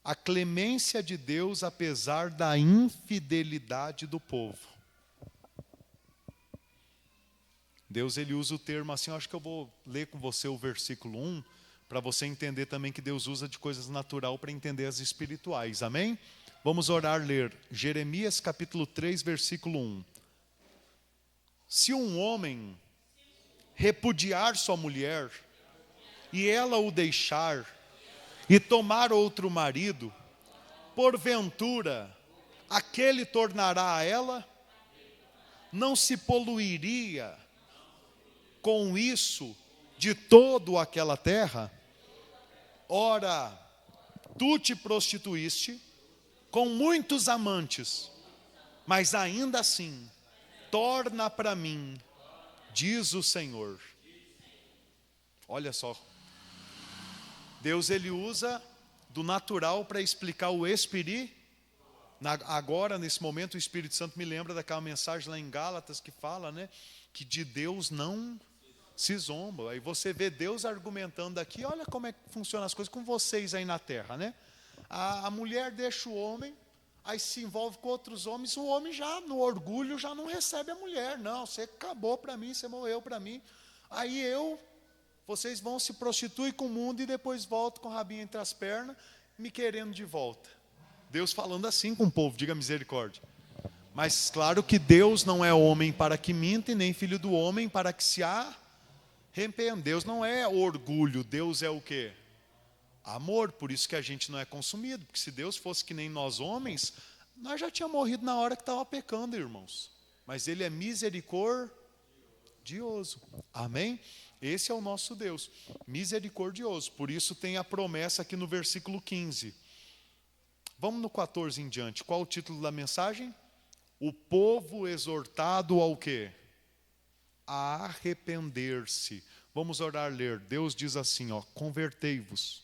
a clemência de Deus apesar da infidelidade do povo. Deus, ele usa o termo assim, eu acho que eu vou ler com você o versículo 1, para você entender também que Deus usa de coisas natural para entender as espirituais, amém? Vamos orar, ler Jeremias capítulo 3, versículo 1. Se um homem repudiar sua mulher, e ela o deixar, e tomar outro marido, porventura, aquele tornará a ela? Não se poluiria com isso de todo aquela terra? Ora, tu te prostituíste com muitos amantes, mas ainda assim, torna para mim, diz o Senhor. Olha só, Deus, ele usa do natural para explicar o espírito. Agora, nesse momento, o Espírito Santo me lembra daquela mensagem lá em Gálatas que fala, né, que de Deus não se zomba. Aí você vê Deus argumentando aqui, olha como é que funcionam as coisas com vocês aí na terra, né? A mulher deixa o homem, aí se envolve com outros homens, o homem já, no orgulho, já não recebe a mulher. Não, você acabou para mim, você morreu para mim. Aí vocês vão se prostituir com o mundo e depois voltam com o rabinho entre as pernas, me querendo de volta. Deus falando assim com o povo, diga misericórdia. Mas claro que Deus não é homem para que minta, e nem filho do homem para que se arrependa. Deus não é orgulho, Deus é o quê? Amor, por isso que a gente não é consumido. Porque se Deus fosse que nem nós homens, nós já tínhamos morrido na hora que estava pecando, irmãos. Mas Ele é misericordioso, amém? Esse é o nosso Deus, misericordioso. Por isso tem a promessa aqui no versículo 15. Vamos no 14 em diante. Qual o título da mensagem? O povo exortado ao quê? A arrepender-se. Vamos orar, ler. Deus diz assim, convertei-vos,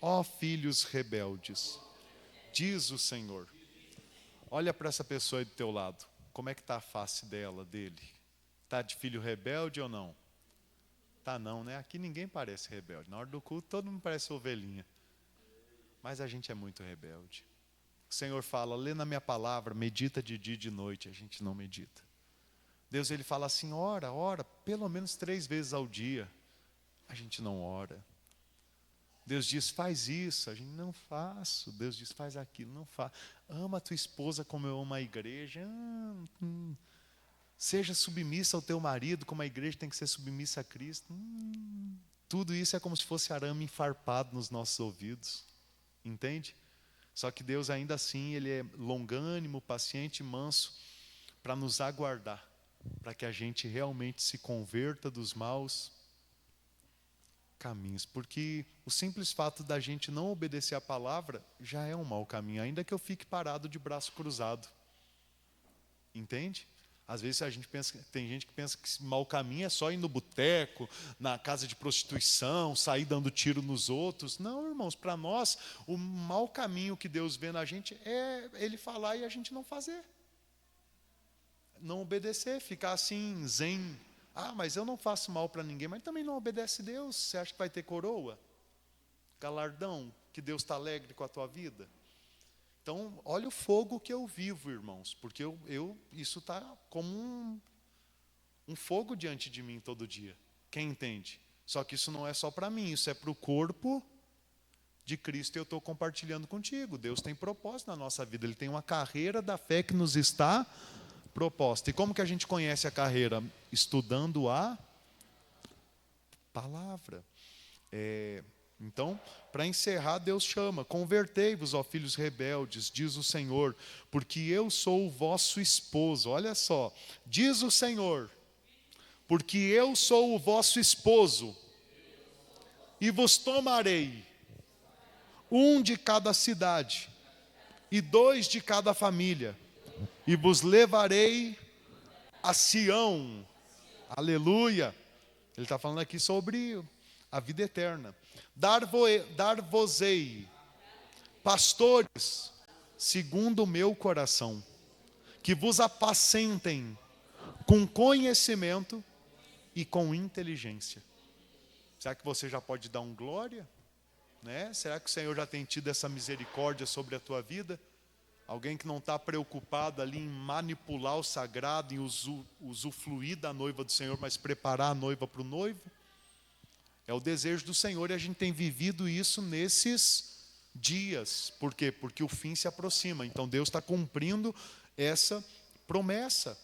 ó filhos rebeldes, diz o Senhor. Olha para essa pessoa aí do teu lado. Como é que está a face dele? Está de filho rebelde ou não? Tá não, né? Aqui ninguém parece rebelde. Na hora do culto todo mundo parece ovelhinha. Mas a gente é muito rebelde. O Senhor fala, lê na minha palavra, medita de dia e de noite. A gente não medita. Deus, ele fala assim, ora, pelo menos 3 vezes ao dia. A gente não ora. Deus diz, faz isso. A gente não faço. Deus diz, faz aquilo, não faz. Ama a tua esposa como eu amo a igreja. Seja submissa ao teu marido, como a igreja tem que ser submissa a Cristo. Tudo isso é como se fosse arame enfarpado nos nossos ouvidos. Entende? Só que Deus ainda assim, Ele é longânimo, paciente e manso para nos aguardar, para que a gente realmente se converta dos maus caminhos. Porque o simples fato da gente não obedecer a palavra já é um mau caminho, ainda que eu fique parado de braço cruzado. Entende? Às vezes a gente pensa, tem gente que pensa que mau caminho é só ir no boteco, na casa de prostituição, sair dando tiro nos outros. Não, irmãos, para nós, o mau caminho que Deus vê na gente é Ele falar e a gente não fazer. Não obedecer, ficar assim, zen. Ah, mas eu não faço mal para ninguém, mas também não obedece Deus. Você acha que vai ter coroa? Galardão? Que Deus está alegre com a tua vida? Então, olha o fogo que eu vivo, irmãos, porque isso está como um fogo diante de mim todo dia. Quem entende? Só que isso não é só para mim, isso é para o corpo de Cristo e eu estou compartilhando contigo. Deus tem propósito na nossa vida, Ele tem uma carreira da fé que nos está proposta. E como que a gente conhece a carreira? Estudando a palavra. Então, para encerrar, Deus chama: convertei-vos, ó filhos rebeldes, diz o Senhor, porque eu sou o vosso esposo. Olha só, diz o Senhor, porque eu sou o vosso esposo, e vos tomarei, um de cada cidade, e 2 de cada família, e vos levarei a Sião. Aleluia! Ele está falando aqui sobre a vida eterna. Dar-vos-ei pastores segundo o meu coração, que vos apacentem com conhecimento e com inteligência. Será que você já pode dar um glória? Né? Será que o Senhor já tem tido essa misericórdia sobre a tua vida? Alguém que não está preocupado ali em manipular o sagrado, em usufruir da noiva do Senhor, mas preparar a noiva para o noivo? É o desejo do Senhor e a gente tem vivido isso nesses dias. Por quê? Porque o fim se aproxima. Então Deus está cumprindo essa promessa.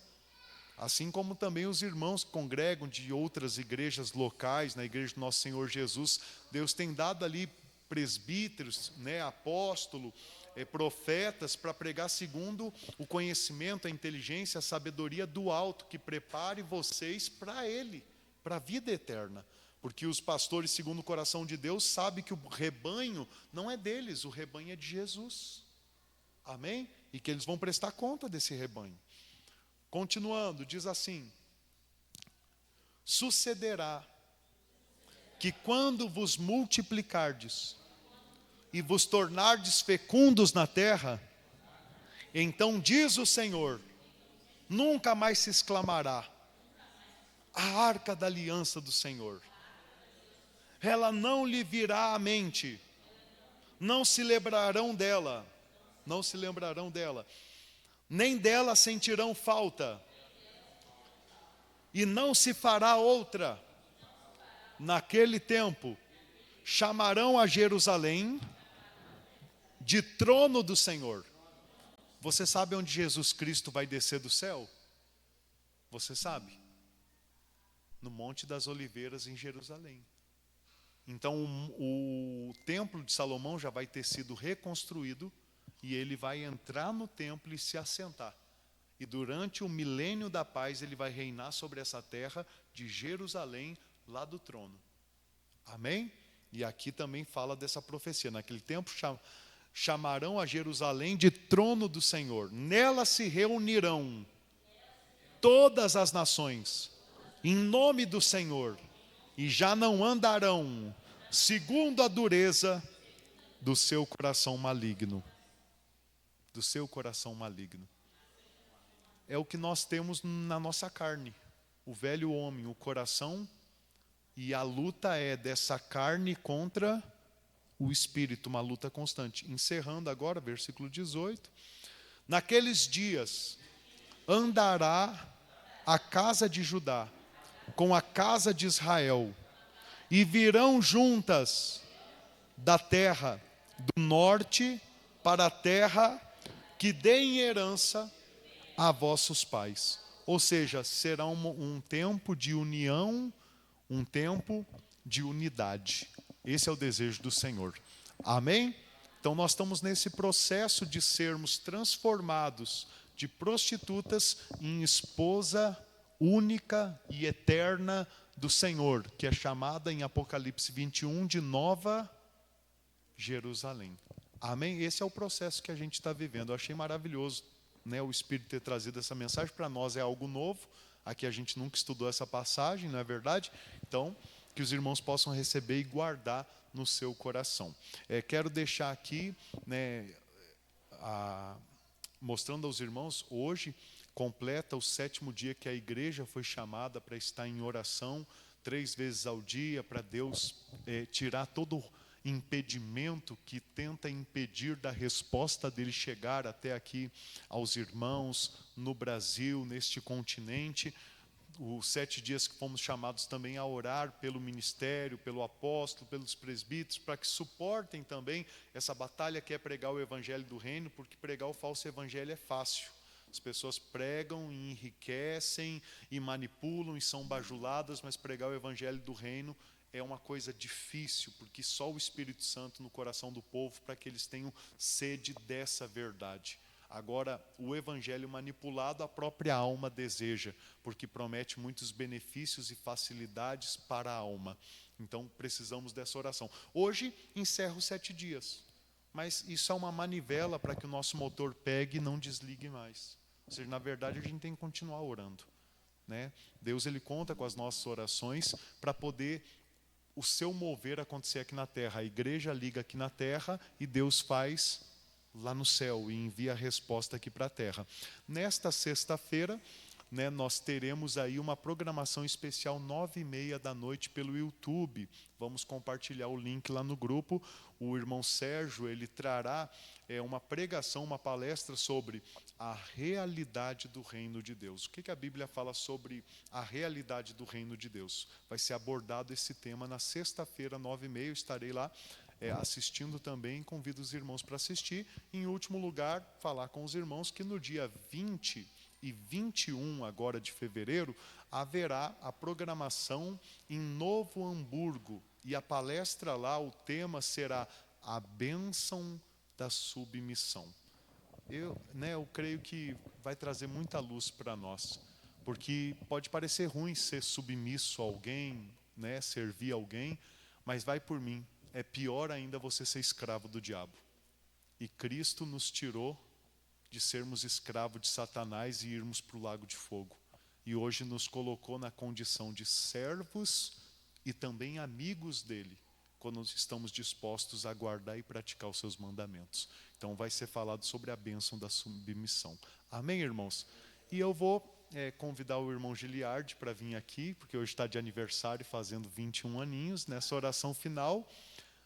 Assim como também os irmãos que congregam de outras igrejas locais, na igreja do nosso Senhor Jesus, Deus tem dado ali presbíteros, apóstolo, profetas, para pregar segundo o conhecimento, a inteligência, a sabedoria do alto, que prepare vocês para Ele, para a vida eterna. Porque os pastores, segundo o coração de Deus, sabem que o rebanho não é deles, o rebanho é de Jesus. Amém? E que eles vão prestar conta desse rebanho. Continuando, diz assim: sucederá que quando vos multiplicardes e vos tornardes fecundos na terra, então diz o Senhor, nunca mais se exclamará: a arca da aliança do Senhor. Ela não lhe virá à mente, não se lembrarão dela, nem dela sentirão falta, e não se fará outra. Naquele tempo, chamarão a Jerusalém de trono do Senhor. Você sabe onde Jesus Cristo vai descer do céu? Você sabe? No Monte das Oliveiras, em Jerusalém. Então o templo de Salomão já vai ter sido reconstruído e ele vai entrar no templo e se assentar. E durante o milênio da paz ele vai reinar sobre essa terra de Jerusalém, lá do trono. Amém? E aqui também fala dessa profecia. Naquele tempo chamarão a Jerusalém de trono do Senhor. Nela se reunirão todas as nações em nome do Senhor, e já não andarão segundo a dureza do seu coração maligno. Do seu coração maligno. É o que nós temos na nossa carne. O velho homem, o coração, e a luta é dessa carne contra o espírito, uma luta constante. Encerrando agora, versículo 18. Naqueles dias andará a casa de Judá com a casa de Israel, e virão juntas da terra do norte para a terra que dê em herança a vossos pais. Ou seja, será um tempo de união, um tempo de unidade. Esse é o desejo do Senhor. Amém? Então nós estamos nesse processo de sermos transformados de prostitutas em esposa única e eterna do Senhor, que é chamada em Apocalipse 21 de Nova Jerusalém. Amém? Esse é o processo que a gente está vivendo. Eu achei maravilhoso, né, o Espírito ter trazido essa mensagem. Para nós é algo novo. Aqui a gente nunca estudou essa passagem, não é verdade? Então, que os irmãos possam receber e guardar no seu coração. Quero deixar aqui, né, mostrando aos irmãos, hoje completa o 7º dia que a igreja foi chamada para estar em oração 3 vezes ao dia, para Deus tirar todo impedimento que tenta impedir da resposta dele chegar até aqui aos irmãos no Brasil, neste continente. Os 7 dias que fomos chamados também a orar pelo ministério, pelo apóstolo, pelos presbíteros, para que suportem também essa batalha que é pregar o evangelho do reino, porque pregar o falso evangelho é fácil. As pessoas pregam e enriquecem e manipulam e são bajuladas, mas pregar o evangelho do reino é uma coisa difícil, porque só o Espírito Santo no coração do povo, para que eles tenham sede dessa verdade. Agora, o evangelho manipulado, a própria alma deseja, porque promete muitos benefícios e facilidades para a alma. Então, precisamos dessa oração. Hoje, encerro 7 dias, mas isso é uma manivela para que o nosso motor pegue e não desligue mais. Ou seja, na verdade, a gente tem que continuar orando, né? Deus, ele conta com as nossas orações para poder o seu mover acontecer aqui na terra. A igreja liga aqui na terra e Deus faz lá no céu e envia a resposta aqui para a terra. Nesta sexta-feira, né, nós teremos aí uma programação especial 9h30 da noite pelo YouTube. Vamos compartilhar o link lá no grupo. O irmão Sérgio, ele trará uma pregação, uma palestra sobre a realidade do reino de Deus. O que a Bíblia fala sobre a realidade do reino de Deus? Vai ser abordado esse tema na sexta-feira, 9h30. Eu estarei lá assistindo também, convido os irmãos para assistir. Em último lugar, falar com os irmãos que no dia 20 e 21 agora de fevereiro, haverá a programação em Novo Hamburgo. E a palestra lá, o tema será a bênção da submissão. Eu creio que vai trazer muita luz para nós, porque pode parecer ruim ser submisso a alguém, né, servir alguém, mas vai por mim. É pior ainda você ser escravo do diabo. E Cristo nos tirou de sermos escravos de Satanás e irmos para o lago de fogo. E hoje nos colocou na condição de servos e também amigos dele, quando estamos dispostos a guardar e praticar os seus mandamentos. Então vai ser falado sobre a bênção da submissão. Amém, irmãos? E eu vou convidar o irmão Giliardi para vir aqui, porque hoje está de aniversário, fazendo 21 aninhos. Nessa oração final,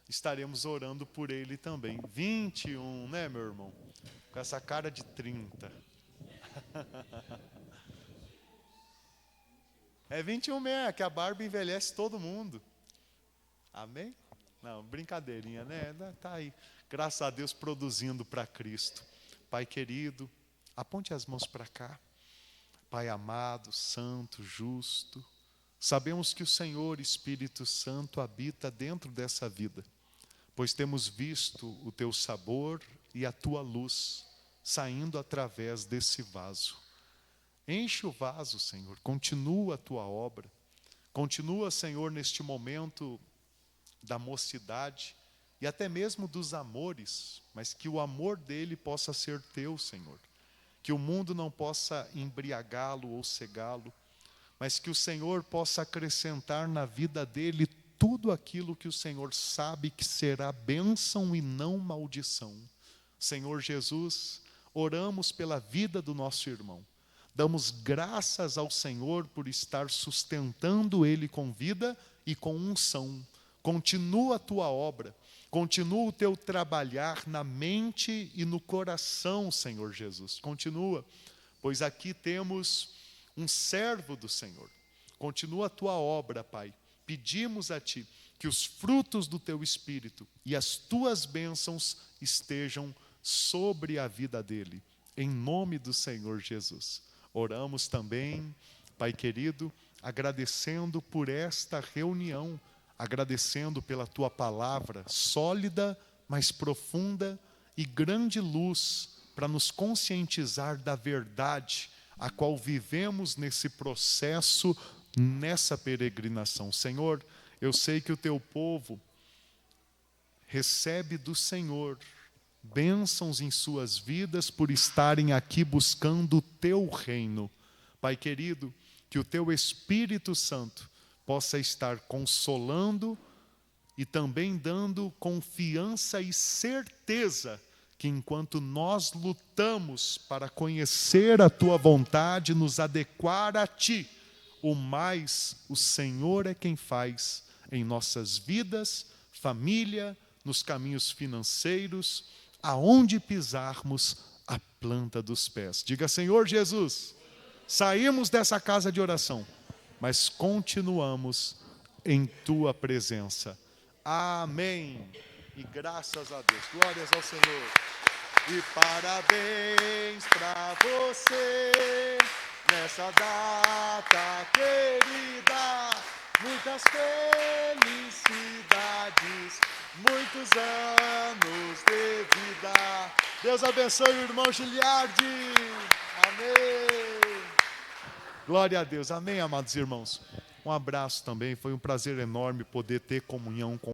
estaremos orando por ele também. 21, né, meu irmão? Com essa cara de 30. É 21 mesmo, que a barba envelhece todo mundo. Amém? Não, brincadeirinha, né? Está aí, graças a Deus, produzindo para Cristo. Pai querido, aponte as mãos para cá. Pai amado, santo, justo, sabemos que o Senhor, Espírito Santo, habita dentro dessa vida, pois temos visto o teu sabor e a tua luz saindo através desse vaso. Enche o vaso, Senhor, continua a tua obra, continua, Senhor, neste momento da mocidade e até mesmo dos amores, mas que o amor dele possa ser teu, Senhor, que o mundo não possa embriagá-lo ou cegá-lo, mas que o Senhor possa acrescentar na vida dele tudo aquilo que o Senhor sabe que será bênção e não maldição. Senhor Jesus, oramos pela vida do nosso irmão. Damos graças ao Senhor por estar sustentando ele com vida e com unção. Continua a tua obra, continua o teu trabalhar na mente e no coração, Senhor Jesus. Continua, pois aqui temos um servo do Senhor. Continua a tua obra, Pai. Pedimos a Ti que os frutos do Teu Espírito e as Tuas bênçãos estejam sobre a vida dele, em nome do Senhor Jesus. Oramos também, Pai querido, agradecendo por esta reunião, agradecendo pela tua palavra sólida, mas profunda e grande luz para nos conscientizar da verdade a qual vivemos nesse processo, nessa peregrinação. Senhor, eu sei que o teu povo recebe do Senhor bênçãos em suas vidas por estarem aqui buscando o teu reino. Pai querido, que o teu Espírito Santo possa estar consolando e também dando confiança e certeza que enquanto nós lutamos para conhecer a tua vontade, nos adequar a ti, o mais o Senhor é quem faz em nossas vidas, família, nos caminhos financeiros, aonde pisarmos a planta dos pés. Diga, Senhor Jesus, saímos dessa casa de oração, mas continuamos em tua presença. Amém. E graças a Deus. Glórias ao Senhor. E parabéns para você nessa data querida. Muitas felicidades, muitos anos de vida. Deus abençoe o irmão Giliardi. Amém. Glória a Deus. Amém, amados irmãos. Um abraço também. Foi um prazer enorme poder ter comunhão com